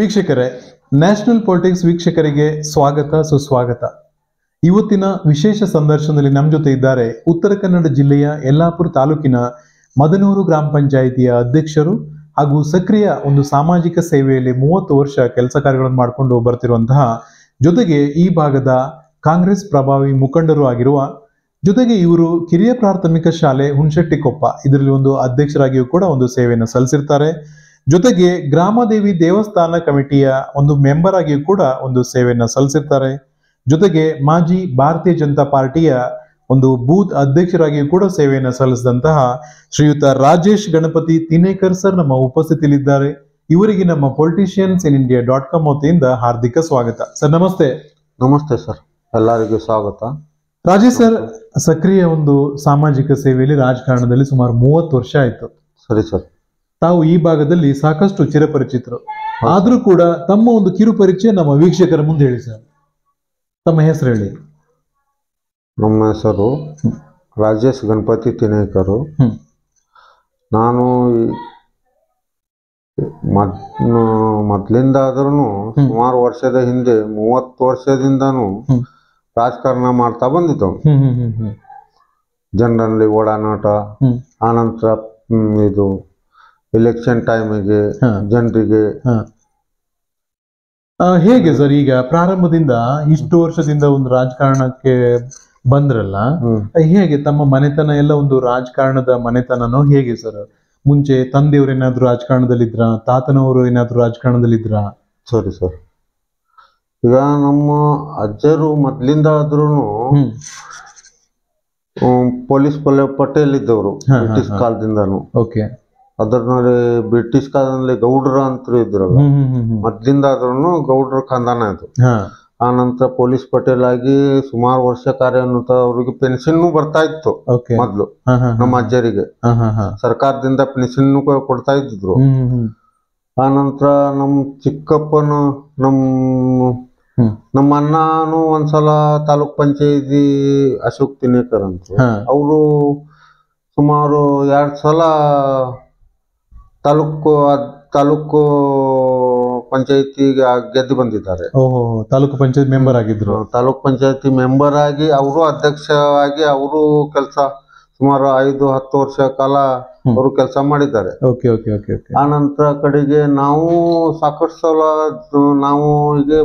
ವೀಕ್ಷಕರೇ, national politics ವೀಕ್ಷಕರಿಗೆ ಸ್ವಾಗತ ಸುಸ್ವಾಗತ. ಇವತ್ತಿನ ವಿಶೇಷ ಸಂದರ್ಶನದಲ್ಲಿ ನಮ್ಮ ಜೊತೆ ಇದ್ದಾರೆ ಉತ್ತರ ಕನ್ನಡ ಜಿಲ್ಲೆಯ ಯಲ್ಲಾಪುರ ತಾಲೂಕಿನ ಮದನೂರು ಗ್ರಾಮ ಪಂಚಾಯಿತಿಯ ಅಧ್ಯಕ್ಷರು ಹಾಗೂ ಸಕ್ರಿಯ ಒಂದು ಸಾಮಾಜಿಕ ಸೇವೆಯಲ್ಲಿ 30 ವರ್ಷ ಕೆಲಸ ಕಾರ್ಯಗಳನ್ನು ಮಾಡಿಕೊಂಡು ಬರ್ತಿರುವಂತಹ, ಜೊತೆಗೆ ಈ ಭಾಗದ ಕಾಂಗ್ರೆಸ್ ಪ್ರಭಾವಿ ಮುಖಂಡರು ಆಗಿರುವ, ಜೊತೆಗೆ ಇವರು ಕಿರಿಯ ಪ್ರಾಥಮಿಕ ಶಾಲೆ ಹುಣಶೆಟ್ಟಿಕೊಪ್ಪ ಇದರಲ್ಲಿ ಒಂದು ಅಧ್ಯಕ್ಷರಾಗಿಯೂ ಕೂಡ ಒಂದು ಸೇವೆಯನ್ನು ಸಲ್ಲಿಸಿರ್ತಾರೆ. ಜೊತೆಗೆ ಗ್ರಾಮದೇವಿ ದೇವಸ್ಥಾನ ಕಮಿಟಿಯ ಒಂದು ಮೆಂಬರ್ ಆಗಿಯೂ ಕೂಡ ಒಂದು ಸೇವೆಯನ್ನು ಸಲ್ಲಿಸಿರ್ತಾರೆ. ಜೊತೆಗೆ ಮಾಜಿ ಭಾರತೀಯ ಜನತಾ ಪಾರ್ಟಿಯ ಒಂದು ಬೂತ್ ಅಧ್ಯಕ್ಷರಾಗಿಯೂ ಕೂಡ ಸೇವೆಯನ್ನು ಸಲ್ಲಿಸಿದಂತಹ ಶ್ರೀಯುತ ರಾಜೇಶ್ ಗಣಪತಿ ತಿನೇಕರ್ ಸರ್ ನಮ್ಮ ಉಪಸ್ಥಿತಿಯಲ್ಲಿದ್ದಾರೆ. ಇವರಿಗೆ ನಮ್ಮ politiciansinIndia.com ವತಿಯಿಂದ ಹಾರ್ದಿಕ ಸ್ವಾಗತ. ಸರ್ ನಮಸ್ತೆ. ನಮಸ್ತೆ ಸರ್, ಎಲ್ಲರಿಗೂ ಸ್ವಾಗತ. ರಾಜೇಶ್ ಸರ್, ಸಕ್ರಿಯ ಒಂದು ಸಾಮಾಜಿಕ ಸೇವೆಯಲ್ಲಿ ರಾಜಕಾರಣದಲ್ಲಿ ಸುಮಾರು 30 ವರ್ಷ ಆಯ್ತು. ಸರಿ ಸರ್. ತಾವು ಈ ಭಾಗದಲ್ಲಿ ಸಾಕಷ್ಟು ಚಿರಪರಿಚಿತರು. ಆದ್ರೂ ಕೂಡ ತಮ್ಮ ಒಂದು ಕಿರು ಪರಿಚಯ ನಮ್ಮ ವೀಕ್ಷಕರ ಮುಂದೆ ಹೇಳಿ ಸರ್. ತಮ್ಮ ಹೆಸರು ಹೇಳಿ. ನಮ್ಮ ಹೆಸರು ರಾಜೇಶ್ ಗಣಪತಿ ತಿನೇಕರು. ನಾನು ಮೊದ್ಲಿಂದ ಆದ್ರೂ ಸುಮಾರು ವರ್ಷದ ಹಿಂದೆ 30 ವರ್ಷದಿಂದನೂ ರಾಜಕಾರಣ ಮಾಡ್ತಾ ಬಂದಿದ್ದವು. ಜನರಲ್ಲಿ ಓಡಾಟ, ಆನಂತರ ಇದು ಎಲೆಕ್ಷನ್ ಟೈಮಿಗೆ ಜನರಿಗೆ ಹೇಗೆ ಸರ್, ಈಗ ಪ್ರಾರಂಭದಿಂದ ಇಷ್ಟು ವರ್ಷದಿಂದ ಒಂದು ರಾಜಕಾರಣಕ್ಕೆ ಬಂದ್ರಲ್ಲ, ಹೇಗೆ ತಮ್ಮ ಮನೆತನ ಎಲ್ಲ ಒಂದು ರಾಜಕಾರಣದ ಮನೆತನನೋ ಹೇಗೆ ಸರ್? ಮುಂಚೆ ತಂದೆಯವರು ಏನಾದ್ರು ರಾಜಕಾರಣದಲ್ಲಿದ್ರ, ತಾತನವರು ಏನಾದ್ರು ರಾಜಕಾರಣದಲ್ಲಿದ್ರ? ಸರಿ ಸರ್. ಈಗ ನಮ್ಮ ಅಜ್ಜರು ಮೊದ್ಲಿಂದ ಆದ್ರೂ ಪೊಲೀಸ್ ಪಟೇಲ್ ಇದ್ದವರು ಬ್ರಿಟಿಷ್ ಕಾಲದಿಂದಾನು. ಓಕೆ. ಅದರಲ್ಲಿ ಬ್ರಿಟಿಷ್ ಕಾಲದಲ್ಲಿ ಗೌಡ್ರ ಅಂತ ಇದ್ರಲ್ಲ, ಮೊದ್ಲಿಂದ ಆದ್ರೂ ಗೌಡ್ರ ಖಾನ್ದಾನ ಅದು. ಆ ನಂತರ ಪೊಲೀಸ್ ಪಟೇಲ್ ಆಗಿ ಸುಮಾರು ವರ್ಷ ಕಾರ್ಯಾನ್ವಿತ, ಅವ್ರಿಗೆ ಪೆನ್ಷನ್ ಬರ್ತಾ ಇತ್ತು ಮೊದ್ಲು. ನಮ್ಮ ಅಜ್ಜರಿಗೆ ಸರ್ಕಾರದಿಂದ ಪೆನ್ಷನ್ ಕೊಡ್ತಾ ಇದ್ದಿದ್ರು. ಆ ನಂತರ ನಮ್ ಚಿಕ್ಕಪ್ಪನು ನಮ್ಮ ಅಣ್ಣನು ಒಂದ್ಸಲ ತಾಲೂಕ್ ಪಂಚಾಯತಿ ಅಶೋಕ್ ತಿನೇಕರ್ ಅಂತ, ಅವರು ಸುಮಾರು 2 ಸಲ ತಾಲೂಕು ಪಂಚಾಯತಿಗೆ ಗೆದ್ದು ಬಂದಿದ್ದಾರೆ. ತಾಲೂಕು ಪಂಚಾಯತ್ ಮೆಂಬರ್ ಆಗಿದ್ರು. ತಾಲೂಕ್ ಪಂಚಾಯತಿ ಮೆಂಬರ್ ಆಗಿ ಅವರು ಅಧ್ಯಕ್ಷರಾಗಿ ಅವರು ಕೆಲಸ ಸುಮಾರು 5-10 ವರ್ಷ ಕಾಲ ಅವರು ಕೆಲಸ ಮಾಡಿದ್ದಾರೆ. ಆ ನಂತರ ಕಡೆಗೆ ನಾವು ಸಾಕಷ್ಟು ಸಲ ನಾವು ಹೀಗೆ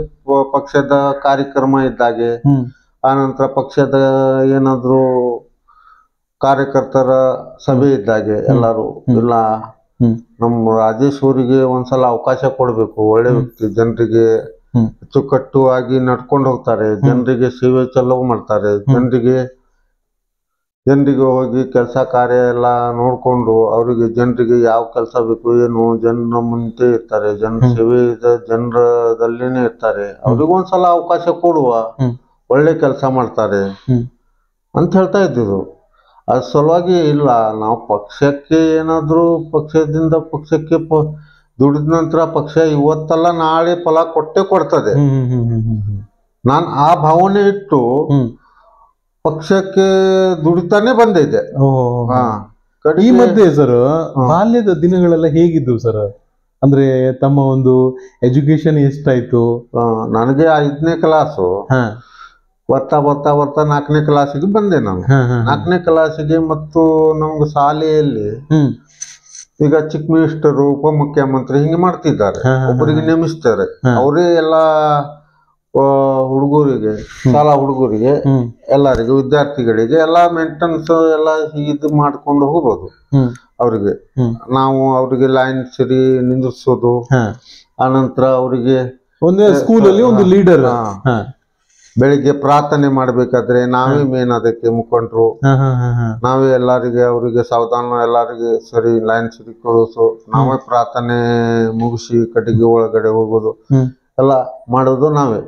ಪಕ್ಷದ ಕಾರ್ಯಕ್ರಮ ಇದ್ದಾಗೆ, ಆ ನಂತರ ಪಕ್ಷದ ಏನಾದ್ರು ಕಾರ್ಯಕರ್ತರ ಸಭೆ ಇದ್ದಾಗೆ ಎಲ್ಲರೂ ಇಲ್ಲ ನಮ್ಮ ರಾಜೇಶ್ ಅವರಿಗೆ ಒಂದ್ಸಲ ಅವಕಾಶ ಕೊಡ್ಬೇಕು, ಒಳ್ಳೆ ವ್ಯಕ್ತಿ, ಜನರಿಗೆ ಅಚ್ಚುಕಟ್ಟುವಾಗಿ ನಡ್ಕೊಂಡು ಹೋಗ್ತಾರೆ, ಜನರಿಗೆ ಸೇವೆ ಚಲೋ ಮಾಡ್ತಾರೆ, ಜನರಿಗೆ ಹೋಗಿ ಕೆಲಸ ಕಾರ್ಯ ಎಲ್ಲ ನೋಡ್ಕೊಂಡು ಅವರಿಗೆ ಜನರಿಗೆ ಯಾವ ಕೆಲಸ ಬೇಕು ಏನು ಜನರ ಮುಂದೆ ಇರ್ತಾರೆ, ಜನರದಲ್ಲಿನೇ ಇರ್ತಾರೆ. ಅವ್ರಿಗೆ ಒಂದ್ಸಲ ಅವಕಾಶ ಕೊಡುವ, ಒಳ್ಳೆ ಕೆಲಸ ಮಾಡ್ತಾರೆ ಅಂತ ಹೇಳ್ತಾ ಇದ್ದಿದ್ರು. ಅದ್ರ ಸಲುವಾಗಿ ಇಲ್ಲ, ನಾವು ಪಕ್ಷಕ್ಕೆ ಏನಾದ್ರು ಪಕ್ಷದಿಂದ ಪಕ್ಷಕ್ಕೆ ದುಡಿದ ನಂತರ ಪಕ್ಷ ಇವತ್ತಲ್ಲ ನಾಳೆ ಫಲ ಕೊಟ್ಟೆ ಕೊಡ್ತದೆ. ನಾನು ಆ ಭಾವನೆ ಇಟ್ಟು ಪಕ್ಷಕ್ಕೆ ದುಡಿತಾನೆ ಬಂದಿದ್ದೆ. ಈ ಮಧ್ಯೆ ಸರ್, ಬಾಲ್ಯದ ದಿನಗಳೆಲ್ಲ ಹೇಗಿದ್ದವು ಸರ್? ಅಂದ್ರೆ ತಮ್ಮ ಒಂದು ಎಜುಕೇಶನ್ ಎಷ್ಟಾಯ್ತು? ನನಗೆ 5ನೇ ಕ್ಲಾಸು ಬರ್ತಾ 4ನೇ ಕ್ಲಾಸಿಗೆ ಬಂದೆ ನಾನು. 4ನೇ ಕ್ಲಾಸಿಗೆ ಮತ್ತು ನಮ್ಗೆ ಶಾಲೆಯಲ್ಲಿ ಈಗ ಚೀಫ್ ಮಿನಿಸ್ಟರ್, ಉಪಮುಖ್ಯಮಂತ್ರಿ ಹಿಂಗೆ ಮಾಡ್ತಿದ್ದಾರೆ, ಒಬ್ಬರಿಗೆ ನೇಮಿಸ್ತಾರೆ. ಅವರೇ ಎಲ್ಲಾ ಹುಡುಗರಿಗೆ, ಶಾಲಾ ಹುಡುಗರಿಗೆ, ಎಲ್ಲರಿಗೆ ವಿದ್ಯಾರ್ಥಿಗಳಿಗೆ ಎಲ್ಲಾ ಮೇಂಟೆನೆನ್ಸ್ ಎಲ್ಲ ಇದು ಮಾಡ್ಕೊಂಡು ಹೋಗೋದು. ಅವ್ರಿಗೆ ನಾವು ಅವ್ರಿಗೆ ಲೈನ್ ಸರಿ ನಿಂದಿಸೋದು. ಆನಂತರ ಅವರಿಗೆ ಒಂದು ಸ್ಕೂಲಲ್ಲಿ ಒಂದು ಲೀಡರ್, ಬೆಳಿಗ್ಗೆ ಪ್ರಾರ್ಥನೆ ಮಾಡ್ಬೇಕಾದ್ರೆ ನಾವೇ ಮೇನ್ ಅದಕ್ಕೆ ಮುಖಂಡರು, ನಾವೇ ಎಲ್ಲರಿಗೆ ಅವರಿಗೆ ಸಾವಧಾನ ಎಲ್ಲರಿಗೆ ಸರಿ ಲೈನ್ ಸರಿ ಕಳಿಸೋ, ನಾವೇ ಪ್ರಾರ್ಥನೆ ಮುಗಿಸಿ ಕಡೆಗೆ ಒಳಗಡೆ ಹೋಗೋದು ಎಲ್ಲ ಮಾಡೋದು ನಾವೇ.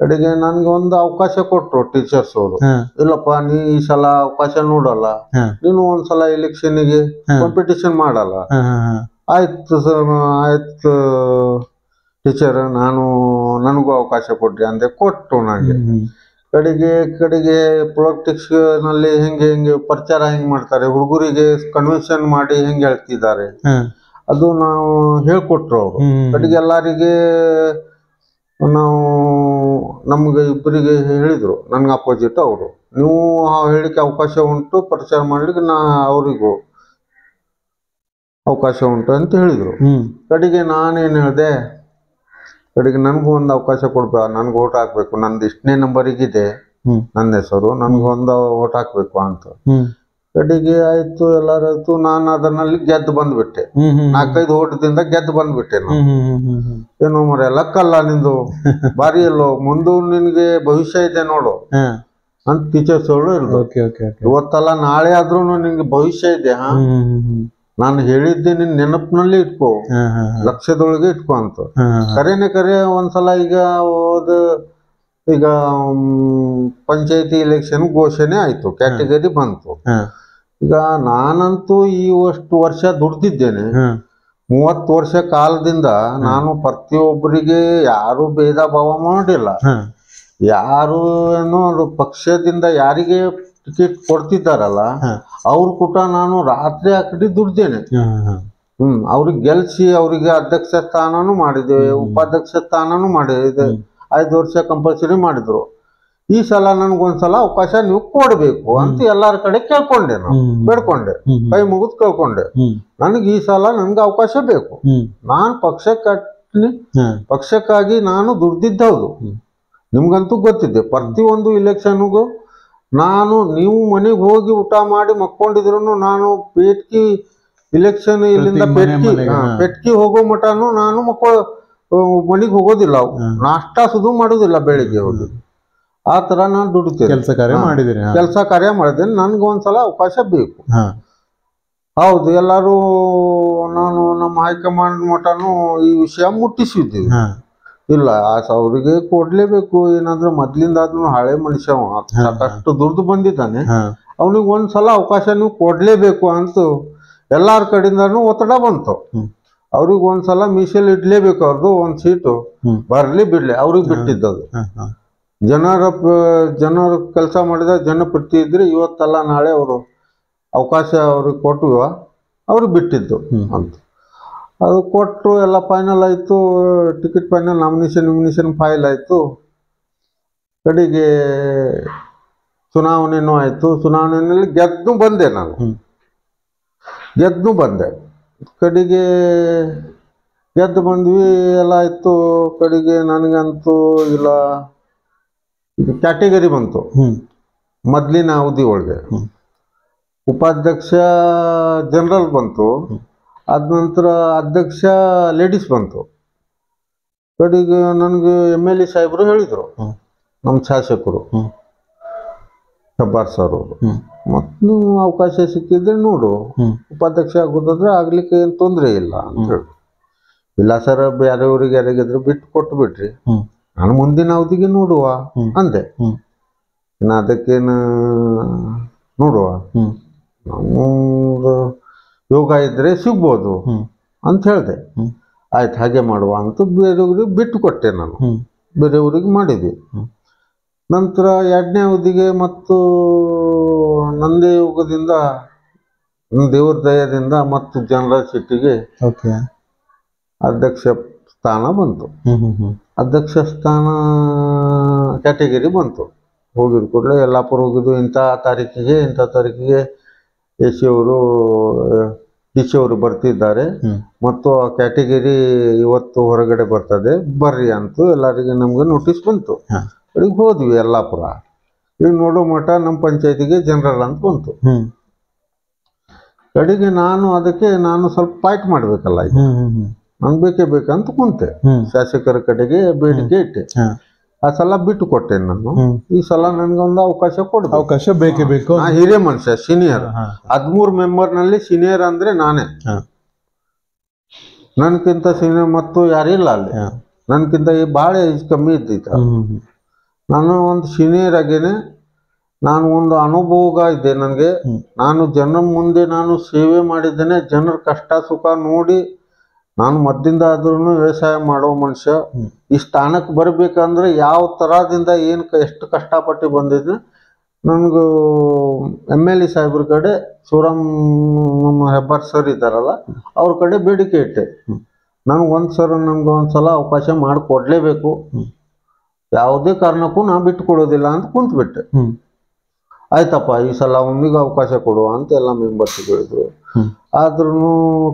ಕಡೆಗೆ ನನ್ಗೆ ಒಂದು ಅವಕಾಶ ಕೊಟ್ರು ಟೀಚರ್ಸ್ ಅವರು. ಇಲ್ಲಪ್ಪ, ನೀ ಈ ಸಲ ಅವಕಾಶ ನೋಡಲ್ಲ, ನೀನು ಒಂದ್ಸಲ ಎಲೆಕ್ಷನ್ಗೆ ಕಾಂಪಿಟಿಷನ್ ಮಾಡಲ್ಲ. ಆಯ್ತು ಟೀಚರ್, ನನಗೂ ಅವಕಾಶ ಕೊಡ್ರಿ ಅಂದೆ. ಕೊಟ್ಟು ನನಗೆ ಕಡೆಗೆ ಪೊಲಿಟಿಕ್ಸ್ ನಲ್ಲಿ ಹೆಂಗೆ ಪ್ರಚಾರ ಹೆಂಗ್ ಮಾಡ್ತಾರೆ, ಹುಡುಗರಿಗೆ ಕನ್ವಿನ್ಷನ್ ಮಾಡಿ ಹೆಂಗ್ ಹೇಳ್ತಿದ್ದಾರೆ, ಅದು ನಾವು ಹೇಳ್ಕೊಟ್ರು ಅವರು. ಕಡೆಗೆ ಎಲ್ಲರಿಗೆ ನಾವು ನಮ್ಗೆ ಇಬ್ಬರಿಗೆ ಹೇಳಿದ್ರು, ನನ್ಗೆ ಅಪೋಸಿಟ್ ಅವರು, ನೀವು ಹೇಳಿಕೆ ಅವಕಾಶ ಉಂಟು ಪ್ರಚಾರ ಮಾಡ್ಲಿಕ್ಕೆ ಅವರಿಗೂ ಅವಕಾಶ ಉಂಟು ಅಂತ ಹೇಳಿದ್ರು. ಕಡೆಗೆ ನಾನೇನು ಹೇಳಿದೆ, ಕಡೆಗೆ ನನಗೂ ಒಂದು ಅವಕಾಶ ಕೊಡ್ಬೇಕ, ನನ್ಗೆ ಓಟ್ ಹಾಕ್ಬೇಕು, ನಂದು ಇಷ್ಟನೇ ನಂಬರಿಗಿದೆ ನನ್ನ ಹೆಸರು, ನನ್ಗೊಂದು ಓಟ್ ಹಾಕ್ಬೇಕು ಅಂತ. ಕಡೆಗೆ ಆಯ್ತು, ಎಲ್ಲಾರಾಯ್ತು. ನಾನು ಅದನ್ನಲ್ಲಿ ಗೆದ್ದು ಬಂದ್ಬಿಟ್ಟೆ, 4-5 ಓಟದಿಂದ ಗೆದ್ದು ಬಂದ್ಬಿಟ್ಟೆ. ನಾನು ಏನು ಮರ ಲಕ್ಕಲ್ಲ ನಿಂದು, ಬಾರಿ ಎಲ್ಲೋ ಮುಂದೆ ನಿನ್ಗೆ ಭವಿಷ್ಯ ಇದೆ ನೋಡು ಅಂತ ಟೀಚರ್ಸ್ ಹೇಳು ಇರೋದು. ಇವತ್ತಲ್ಲ ನಾಳೆ ಆದ್ರೂ ನಿನ್ಗೆ ಭವಿಷ್ಯ ಇದೆ, ನಾನು ಹೇಳಿದ್ದೆ ನಿನ್ ನೆನಪಿನಲ್ಲಿ ಇಟ್ಕೋ, ಲಕ್ಷ್ಯದೊಳಗೆ ಇಟ್ಕೋ ಅಂತ. ಕರೆ ಒಂದ್ಸಲ ಈಗ ಪಂಚಾಯತಿ ಎಲೆಕ್ಷನ್ ಘೋಷಣೆ ಆಯ್ತು, ಕ್ಯಾಟಗರಿ ಬಂತು. ಈಗ ನಾನಂತೂ ಈ ಅಷ್ಟು ವರ್ಷ ದುಡ್ದಿದ್ದೇನೆ, 30 ವರ್ಷ ಕಾಲದಿಂದ ನಾನು ಪ್ರತಿಯೊಬ್ಬರಿಗೆ ಯಾರು ಭೇದ ಭಾವ ಮಾಡಿಲ್ಲ. ಯಾರು ಏನೋ ಪಕ್ಷದಿಂದ ಯಾರಿಗೆ ಟಿಕೆಟ್ ಕೊಡ್ತಿದ್ದಾರಲ್ಲ ಅವ್ರ ಕೂಟ ನಾನು ರಾತ್ರಿ ಹಾಕಿ ದುಡ್ದೇನೆ. ಅವ್ರಿಗೆ ಗೆಲ್ಸಿ ಅವರಿಗೆ ಅಧ್ಯಕ್ಷ ಸ್ಥಾನನೂ ಮಾಡಿದ್ದೇವೆ, ಉಪಾಧ್ಯಕ್ಷ ಸ್ಥಾನನೂ ಮಾಡಿದೆ. 5 ವರ್ಷ ಕಂಪಲ್ಸರಿ ಮಾಡಿದ್ರು. ಈ ಸಲ ನನ್ಗೊಂದ್ಸಲ ಅವಕಾಶ ನೀವು ಕೊಡ್ಬೇಕು ಅಂತ ಎಲ್ಲಾರ ಕಡೆ ಕೇಳ್ಕೊಂಡೆ, ನಾನು ಬೇಡ್ಕೊಂಡೆ, ಕೈ ಮುಗಿದು ಕೇಳ್ಕೊಂಡೆ. ನನಗೆ ಈ ಸಲ ನನ್ಗೆ ಅವಕಾಶ ಬೇಕು. ನಾನು ಪಕ್ಷಕ್ಕಾಗಿ ನಾನು ದುಡ್ದಿದ್ದೌದು, ನಿಮ್ಗಂತೂ ಗೊತ್ತಿದೆ. ಪ್ರತಿಯೊಂದು ಇಲೆಕ್ಷನ್ಗೂ ನೀವು ಮನೆಗೆ ಹೋಗಿ ಊಟ ಮಾಡಿ ಮಕ್ಕೊಂಡಿದ್ರು ನಾನು ಪೇಟ್ಕಿ ಇಲೆಕ್ಷನ್ ಇಲ್ಲಿಂದ ಪೆಟ್ಕಿ ಹೋಗೋ ಮಟನು ನಾನು ಮನೆಗೆ ಹೋಗೋದಿಲ್ಲ, ನಾಷ್ಟಾ ಸುದು ಮಾಡೋದಿಲ್ಲ ಬೆಳಿಗ್ಗೆ ಹೋಗಿ. ಆ ತರ ನಾನು ದುಡಿತೇನೆ, ಕೆಲಸ ಕಾರ್ಯ ಮಾಡಿದ್ದೇನೆ. ನನ್ಗೆ ಒಂದ್ಸಲ ಅವಕಾಶ ಬೇಕು. ಹೌದು, ಎಲ್ಲರೂ ನಾನು ನಮ್ಮ ಹೈಕಮಾಂಡ್ ಮಟನು ಈ ವಿಷಯ ಮುಟ್ಟಿಸಿದ್ದೀವಿ. ಇಲ್ಲ ಅವ್ರಿಗೆ ಕೊಡ್ಲೇಬೇಕು, ಏನಾದ್ರೂ ಮೊದ್ಲಿಂದಾದ್ರೂ ಹಳೆ ಮನುಷ್ಯ ಸಾಕಷ್ಟು ದುಡ್ದು ಬಂದಿದ್ದಾನೆ, ಅವನಿಗೆ ಒಂದ್ಸಲ ಅವಕಾಶ ನೀವು ಕೊಡ್ಲೇಬೇಕು ಅಂತ ಎಲ್ಲಾರ ಕಡೆಯಿಂದಾನು ಒತ್ತಡ ಬಂತು. ಅವ್ರಿಗೆ ಒಂದ್ಸಲ ಮೀಸಲು ಇಡ್ಲೇಬೇಕು, ಅವ್ರದ್ದು ಒಂದ್ ಸೀಟು ಬರ್ಲಿ ಬಿಡ್ಲಿ ಅವ್ರಿಗೆ ಬಿಟ್ಟಿದ್ದದು. ಜನರ ಕೆಲಸ ಮಾಡಿದ ಜನಪ್ರತಿ ಇದ್ರೆ ಇವತ್ತಲ್ಲ ನಾಳೆ ಅವರು ಅವಕಾಶ ಅವ್ರಿಗೆ ಕೊಟ್ಟುವ ಅವ್ರಿಗೆ ಬಿಟ್ಟಿದ್ದು ಅಂತ. ಅದು ಕೊಟ್ಟರು, ಎಲ್ಲ ಫೈನಲ್ ಆಯಿತು, ಟಿಕೆಟ್ ಫೈನಲ್, ನಾಮಿನೇಷನ್ ಫೈಲ್ ಆಯಿತು. ಕಡೆಗೆ ಚುನಾವಣೆನೂ ಆಯಿತು. ಚುನಾವಣೆಯಲ್ಲಿ ಗೆದ್ದು ಬಂದೆ, ನಾನು ಗೆದ್ದು ಬಂದೆ. ಕಡೆಗೆ ಗೆದ್ದು ಬಂದ್ವಿ, ಎಲ್ಲ ಆಯಿತು. ಕಡೆಗೆ ನನಗಂತೂ ಇಲ್ಲ ಇದು ಕ್ಯಾಟಗರಿ ಬಂತು ಮೊದಲಿನ ಅವಧಿ ಒಳಗೆ. ಉಪಾಧ್ಯಕ್ಷ ಜನರಲ್ ಬಂತು, ಅದ ನಂತರ ಅಧ್ಯಕ್ಷ ಲೇಡೀಸ್ ಬಂತು. ಕಡೆಗೆ ನನಗೆ MLA ಸಾಹೇಬರು ಹೇಳಿದರು, ನಮ್ಮ ಶಾಸಕರು ಹೆಬ್ಬಾರ್ ಸರ್ ಅವರು, ಮತ್ತು ನೀವು ಅವಕಾಶ ಸಿಕ್ಕಿದ್ರೆ ನೋಡು, ಉಪಾಧ್ಯಕ್ಷ ಆಗೋದಾದ್ರೆ ಆಗ್ಲಿಕ್ಕೆ ಏನು ತೊಂದರೆ ಇಲ್ಲ ಅಂತ ಹೇಳಿ. ಇಲ್ಲ ಸರ್, ಬೇರೆಯವ್ರಿಗೆ ಯಾರಿಗಾದ್ರು ಬಿಟ್ಟು ಕೊಟ್ಟು ಬಿಡ್ರಿ, ನಾನು ಮುಂದಿನ ಅವಧಿಗೆ ನೋಡುವ ಅಂದೆ. ಇನ್ನು ಅದಕ್ಕೇನು ನೋಡುವ, ನಮ್ಮದು ಯೋಗ ಇದ್ರೆ ಸಿಗ್ಬೋದು ಅಂತ ಹೇಳಿದೆ. ಆಯ್ತು, ಹಾಗೆ ಮಾಡುವ ಅಂತ ಬೇರೆಯವ್ರಿಗೆ ಬಿಟ್ಟು ಕೊಟ್ಟೆ ನಾನು, ಬೇರೆಯವ್ರಿಗೆ ಮಾಡಿದ್ವಿ. ನಂತರ 2ನೇ ಅವಧಿಗೆ ಮತ್ತು ನಂದೇ ಯೋಗದಿಂದ, ದೇವ್ರ ದಯದಿಂದ ಮತ್ತು ಜನರಲ್ ಸಿಟಿಗೆ ಅಧ್ಯಕ್ಷ ಸ್ಥಾನ ಬಂತು. ಅಧ್ಯಕ್ಷ ಸ್ಥಾನ ಕ್ಯಾಟಗರಿ ಬಂತು. ಹೋಗಿದ ಕೂಡಲೇ ಯಲ್ಲಾಪುರ ಹೋಗಿದ್ದು, ಇಂಥ ತಾರೀಕಿಗೆ AC ಅವರು ಬರ್ತಿದ್ದಾರೆ ಮತ್ತು ಆ ಕ್ಯಾಟಗರಿ ಇವತ್ತು ಹೊರಗಡೆ ಬರ್ತದೆ, ಬರ್ರಿ ಅಂತೂ ಎಲ್ಲರಿಗೆ ನಮ್ಗೆ ನೋಟಿಸ್ ಬಂತು. ಈಗ ಹೋದ್ವಿ ಯಲ್ಲಾಪುರ. ಈಗ ನೋಡೋ ಮಠ ನಮ್ಮ ಪಂಚಾಯತಿಗೆ ಜನರಲ್ ಅಂತ ಬಂತು. ಕಡೆಗೆ ನಾನು ಸ್ವಲ್ಪ ಫೈಟ್ ಮಾಡ್ಬೇಕಲ್ಲ, ಈಗ ನನ್ಗೆ ಬೇಕೇ ಬೇಕಂತ ಕುಂತೆ. ಶಾಸಕರ ಕಡೆಗೆ ಬೇಡಿಕೆ ಇಟ್ಟೆ. ಆ ಸಲ ಬಿಟ್ಟು ಕೊಟ್ಟೆ ನಾನು. ಈ ಸಲ ನನ್ಗೊಂದು ಅವಕಾಶ ಬೇಕೇ ಬೇಕು. ಹಿರಿಯ ಮನುಷ್ಯ, ಸೀನಿಯರ್, 13 ಮೆಂಬರ್ನಲ್ಲಿ ಸೀನಿಯರ್ ಅಂದ್ರೆ ನಾನೇ. ನನ್ಕಿಂತ ಸೀನಿಯರ್ ಮತ್ತು ಯಾರಿಲ್ಲ ಅಲ್ಲಿ, ನನ್ಕಿಂತ ಬಹಳ ಏಜ್ ಕಮ್ಮಿ ಇದ್ದಿತ್ತು. ನಾನು ಒಂದು ಸೀನಿಯರ್ ಆಗೇನೆ. ನಾನು ಒಂದು ಅನುಭೋಗ ಇದೆ ನನಗೆ. ನಾನು ಜನರ ಮುಂದೆ ನಾನು ಸೇವೆ ಮಾಡಿದ್ದೇನೆ. ಜನರ ಕಷ್ಟ ಸುಖ ನೋಡಿ ನಾನು ಮೊದಲಿಂದ ಆದ್ರೂ ವ್ಯವಸಾಯ ಮಾಡೋ ಮನುಷ್ಯ. ಈ ಸ್ಥಾನಕ್ಕೆ ಬರಬೇಕಂದ್ರೆ ಯಾವ ತರದಿಂದ ಎಷ್ಟು ಕಷ್ಟಪಟ್ಟು ಬಂದಿದ್ರೆ ನನಗೂ MLA ಸಾಹೇಬ್ರ ಕಡೆ ಶಿವರಾಮ್ ಹೆಬ್ಬಾರ್ ಸರ್ ಇದ್ದಾರಲ್ಲ ಅವ್ರ ಕಡೆ ಬೇಡಿಕೆ ಇಟ್ಟೆ. ನನಗೊಂದ್ಸಲ ಅವಕಾಶ ಮಾಡಿಕೊಡ್ಲೇಬೇಕು, ಯಾವುದೇ ಕಾರಣಕ್ಕೂ ನಾ ಬಿಟ್ಟು ಕೊಡೋದಿಲ್ಲ ಅಂತ ಕುಂತ್ಬಿಟ್ಟೆ. ಆಯ್ತಪ್ಪ ಈ ಸಲ ಅವನಿಗೆ ಅವಕಾಶ ಕೊಡು ಅಂತ ಎಲ್ಲ ಮೆಂಬರ್ಸ್ ಹೇಳಿದ್ರು. ಆದ್ರೂ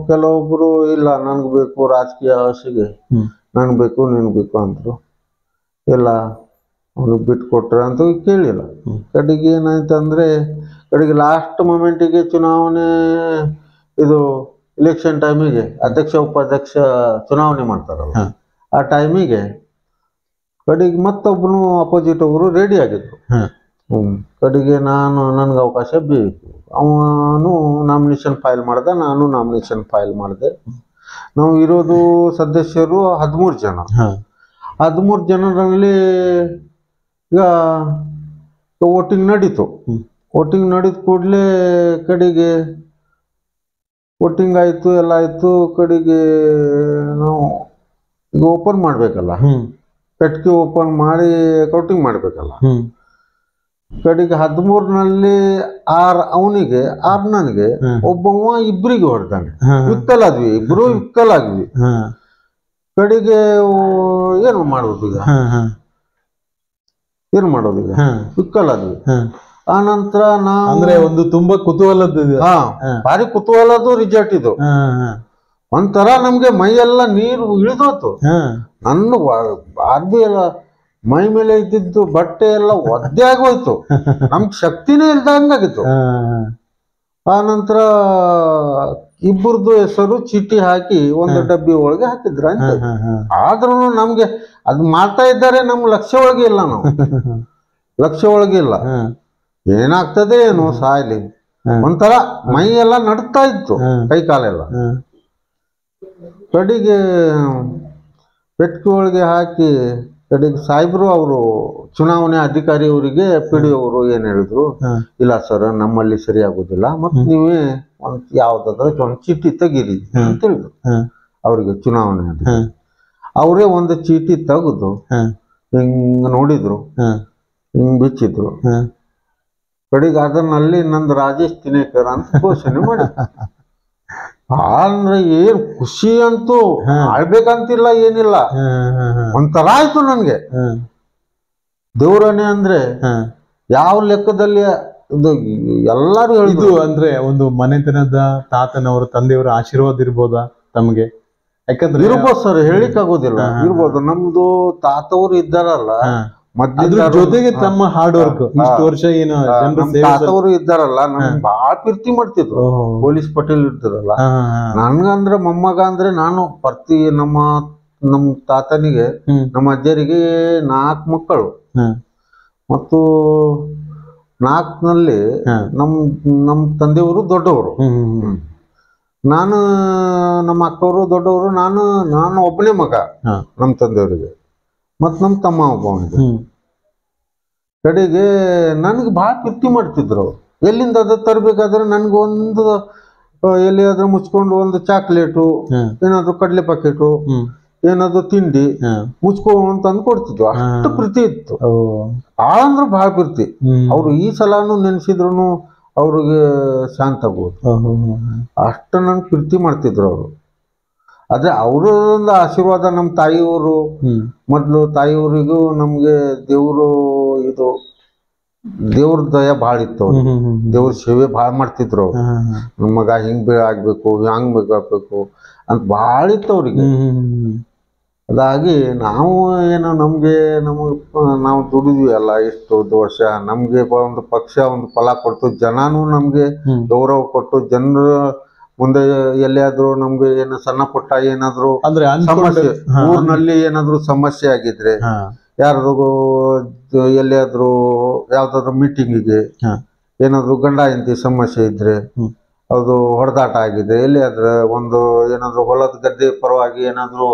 ಕೆಲವೊಬ್ರು ಇಲ್ಲ ನನಗೆ ಬೇಕು, ರಾಜಕೀಯ ಆಸೆಗೆ ನನಗೆ ಬೇಕು ನಿನ್ಗೆ ಬೇಕು ಅಂದ್ರು. ಇಲ್ಲ ಅವನಿಗೆ ಬಿಟ್ಟು ಕೊಟ್ರೆ ಅಂತ ಕೇಳಿಲ್ಲ. ಕಡೆಗೆ ಏನಾಯ್ತು ಅಂದ್ರೆ ಕಡೆಗೆ ಲಾಸ್ಟ್ ಮೊಮೆಂಟಿಗೆ ಚುನಾವಣೆ ಇದು ಇಲೆಕ್ಷನ್ ಟೈಮಿಗೆ ಅಧ್ಯಕ್ಷ ಉಪಾಧ್ಯಕ್ಷ ಚುನಾವಣೆ ಮಾಡ್ತಾರಲ್ಲ, ಆ ಟೈಮಿಗೆ ಕಡೆಗೆ ಮತ್ತೊಬ್ಬನು ಅಪೋಸಿಟ್ ಅವರು ರೆಡಿ ಆಗಿದ್ರು. ಕಡೆಗೆ ನನಗೆ ಅವಕಾಶ ಬೇಕು. ಅವನು ನಾಮಿನೇಷನ್ ಫೈಲ್ ಮಾಡ್ದ, ನಾನು ನಾಮಿನೇಷನ್ ಫೈಲ್ ಮಾಡಿದೆ. ನಾವು ಇರೋದು ಸದಸ್ಯರು 13 ಜನ. 13 ಜನರಲ್ಲಿ ಈಗ ವೋಟಿಂಗ್ ನಡೀತು. ವೋಟಿಂಗ್ ನಡೆದ ಕೂಡಲೇ ಕಡೆಗೆ ವೋಟಿಂಗ್ ಆಯಿತು, ಎಲ್ಲ ಆಯಿತು. ಕಡೆಗೆ ನಾವು ಈಗ ಓಪನ್ ಮಾಡಬೇಕಲ್ಲ, ಪೆಟ್ಟಿಗೆ ಓಪನ್ ಮಾಡಿ ಕೌಂಟಿಂಗ್ ಮಾಡಬೇಕಲ್ಲ. ಕಡೆಗೆ 13ನಲ್ಲಿ 6 ಅವನಿಗೆ 6 ನನಗೆ, ಒಬ್ಬವ ಇಬ್ಬರಿಗೆ ಹೊಡೆದಾನೆ. ವಿಕ್ಕಲಾದ್ವಿ, ಇಬ್ರು ವಿಕ್ಕಲಾದ್ವಿ. ಕಡೆಗೆ ಏನು ಮಾಡೋದು ಈಗ, ಏನು ಮಾಡೋದು ಈಗ, ವಿಕ್ಕಲಾದ್ವಿ. ಆ ನಂತರ ನಾವು ಅಂದ್ರೆ ಒಂದು ತುಂಬಾ ಕುತೂಹಲದ, ಭಾರಿ ಕುತೂಹಲದು ರಿಸಲ್ಟ್ ಇದು. ಒಂಥರ ನಮ್ಗೆ ಮೈಯೆಲ್ಲ ನೀರು ಇಳಿದೋತು. ನನ್ನ ಬಾರ್ದಿ ಎಲ್ಲ ಮೈ ಮೇಲೆ ಇದ್ದಿದ್ದು ಬಟ್ಟೆ ಎಲ್ಲ ಒದ್ದೆ ಆಗೋಯ್ತು. ನಮ್ಗೆ ಶಕ್ತಿನೇ ಇಲ್ದಂಗಾಗಿತ್ತು. ಆ ನಂತರ ಇಬ್ಬರದು ಹೆಸರು ಚೀಟಿ ಹಾಕಿ ಒಂದು ಡಬ್ಬಿ ಒಳಗೆ ಹಾಕಿದ್ರ ಅಂತ. ಆದ್ರೂ ನಮ್ಗೆ ಅದ್ ಮಾಡ್ತಾ ಇದ್ದಾರೆ, ನಮ್ ಲಕ್ಷ್ಯ ಒಳಗೆ ಇಲ್ಲ, ನಾವು ಲಕ್ಷ್ಯ ಒಳಗೆ ಇಲ್ಲ. ಏನಾಗ್ತದೆ ಏನೋ ಸಾಯ್ಲಿ, ಒಂಥರ ಮೈ ಎಲ್ಲ ನಡ್ತಾ ಇತ್ತು, ಕೈ ಕಾಲೆಲ್ಲ. ಕಡೆಗೆ ಪೆಟ್ಟಿಗೆ ಒಳಗೆ ಹಾಕಿ ಕಡೆಗೆ ಸಾಹೇಬ್ರು ಅವರು ಚುನಾವಣೆ ಅಧಿಕಾರಿ ಅವರಿಗೆ PDO ಅವರು ಏನ್ ಹೇಳಿದ್ರು, ಇಲ್ಲ ಸರ್ ನಮ್ಮಲ್ಲಿ ಸರಿ ಆಗುದಿಲ್ಲ, ಮತ್ ನೀವೇ ಯಾವ್ದಾದ್ರೆ ಒಂದು ಚೀಟಿ ತೆಗೀರಿ ಅಂತ ಹೇಳಿದ್ರು ಅವ್ರಿಗೆ. ಚುನಾವಣೆ ಅವರೇ ಒಂದು ಚೀಟಿ ತೆಗೆದು ಹಿಂಗ್ ನೋಡಿದ್ರು, ಹಿಂಗ್ ಬಿಚ್ಚಿದ್ರು. ಕಡೆಗೆ ಅದನ್ನಲ್ಲಿ ನಂದು ರಾಜೇಶ್ ತಿನೇಕರ್ ಅಂತ ಘೋಷಣೆ ಮಾಡಿದ್ರು. ಅಂದ್ರೆ ಏನ್ ಖುಷಿ ಅಂತೂ ಆಳ್ಬೇಕಂತಿಲ್ಲ, ಏನಿಲ್ಲ, ಒಂಥರ ಆಯ್ತು ನನ್ಗೆ. ದೇವ್ರನೇ ಅಂದ್ರೆ ಯಾವ ಲೆಕ್ಕದಲ್ಲಿ ಎಲ್ಲಾರು ಇದು ಅಂದ್ರೆ ಒಂದು ಮನೆತನದ ತಾತನವರ ತಂದೆಯವರ ಆಶೀರ್ವಾದ ಇರ್ಬೋದಾ ತಮ್ಗೆ? ಯಾಕಂದ್ರೆ ಇರ್ಬೋದು ಸರ್, ಹೇಳಿಕ್ ಆಗೋದಿಲ್ಲ. ಇರ್ಬೋದು, ನಮ್ದು ತಾತವ್ರು ಇದ್ದಾರಲ್ಲ ಜೊತೆಗೆ ತಮ್ಮ ಹಾರ್ಡ್ ವರ್ಕ್ ಇಷ್ಟು ವರ್ಷ ಏನು ತಾತವ್ರು ಇದ್ದಾರಲ್ಲ, ನಮ್ಗೆ ಬಾಳ ಪ್ರೀತಿ ಮಾಡ್ತಿದ್ರು. ಪೊಲೀಸ್ ಪಟೇಲ್ ಇರ್ತಾರಲ್ಲ, ನನ್ಗಂದ್ರೆ ಮೊಮ್ಮಗ ಅಂದ್ರೆ ನಾನು ಪ್ರತಿ ನಮ್ಮ ತಾತನಿಗೆ ನಮ್ಮ ಅಜ್ಜರಿಗೆ 4 ಮಕ್ಕಳು, ಮತ್ತು 4ನಲ್ಲಿ ನಮ್ಮ ತಂದೆಯವರು ದೊಡ್ಡವರು, ನಾನು ನಮ್ಮ ಅಕ್ಕವರು ದೊಡ್ಡವರು, ನಾನು ಒಬ್ಬನೇ ಮಗ ನಮ್ಮ ತಂದೆಯವರಿಗೆ, ಮತ್ ನಮ್ಮ ತಮ್ಮ ಒಬ್ಬ. ಕಡೆಗೆ ನನ್ಗೆ ಭಾಳ ಪ್ರೀತಿ ಮಾಡ್ತಿದ್ರು. ಎಲ್ಲಿಂದ ಅದ ತರ್ಬೇಕಾದ್ರೆ ನನ್ಗೊಂದು ಎಲ್ಲಿಯಾದ್ರೂ ಮುಚ್ಕೊಂಡು ಒಂದು ಚಾಕ್ಲೇಟು, ಏನಾದ್ರು ಕಡಲೆ ಪಾಕೆಟು, ಏನಾದ್ರು ತಿಂಡಿ ಮುಚ್ಕೊಂಡು ತಂದು ಕೊಡ್ತಿದ್ವು. ಅಷ್ಟು ಪ್ರೀತಿ ಇತ್ತು, ಭಾಳ ಅಂದ್ರೆ ಭಾಳ ಪ್ರೀತಿ. ಅವ್ರು ಈ ಸಲಾನು ನೆನ್ಸಿದ್ರು ಅವ್ರಿಗೆ ಶಾಂತ ಆಗ್ಬೋದು, ಅಷ್ಟು ನನ್ಗೆ ಪ್ರೀತಿ ಮಾಡ್ತಿದ್ರು ಅವರು. ಆದ್ರೆ ಅವರೊಂದು ಆಶೀರ್ವಾದ, ನಮ್ಮ ತಾಯಿಯವರು ಮೊದ್ಲು ತಾಯಿಯವರಿಗೂ ನಮ್ಗೆ ದೇವ್ರು ಇದು ದೇವ್ರ ದಯ ಭಾಳ ಇತ್ತು. ದೇವ್ರ ಸೇವೆ ಭಾಳ ಮಾಡ್ತಿದ್ರು. ನಮ್ಮ ಮಗ ಹಿಂಗ್ ಆಗ್ಬೇಕು, ಹಂಗ್ ಬೇಕಾಗ್ಬೇಕು ಅಂತ ಭಾಳ ಇತ್ತು ಅವ್ರಿಗೆ. ಅದಾಗಿ ನಾವು ಏನು ನಾವು ದುಡಿದ್ವಿ ಅಲ್ಲ ಇಷ್ಟು ವರ್ಷ, ನಮ್ಗೆ ಒಂದು ಪಕ್ಷ ಒಂದು ಫಲ ಕೊಟ್ಟು, ಜನನು ನಮ್ಗೆ ಗೌರವ ಕೊಟ್ಟು, ಜನರ ಮುಂದೆ ಎಲ್ಲಿಯಾದ್ರೂ ನಮ್ಗೆ ಏನು ಸಣ್ಣ ಪುಟ್ಟ ಏನಾದ್ರು ಸಮಸ್ಯೆ, ಊರಿನಲ್ಲಿ ಏನಾದ್ರು ಸಮಸ್ಯೆ ಆಗಿದ್ರೆ, ಯಾರಿಗೂ ಎಲ್ಲಿಯಾದ್ರೂ ಯಾವ್ದಾದ್ರು ಮೀಟಿಂಗಿಗೆ ಏನಾದ್ರು ಗಂಡ ಹೆಂಡತಿ ಸಮಸ್ಯೆ ಇದ್ರೆ, ಅದು ಹೊಡೆದಾಟ ಆಗಿದೆ, ಎಲ್ಲಿಯಾದ್ರೆ ಒಂದು ಏನಾದ್ರು ಹೊಲದ ಗದ್ದೆ ಪರವಾಗಿ ಏನಾದ್ರು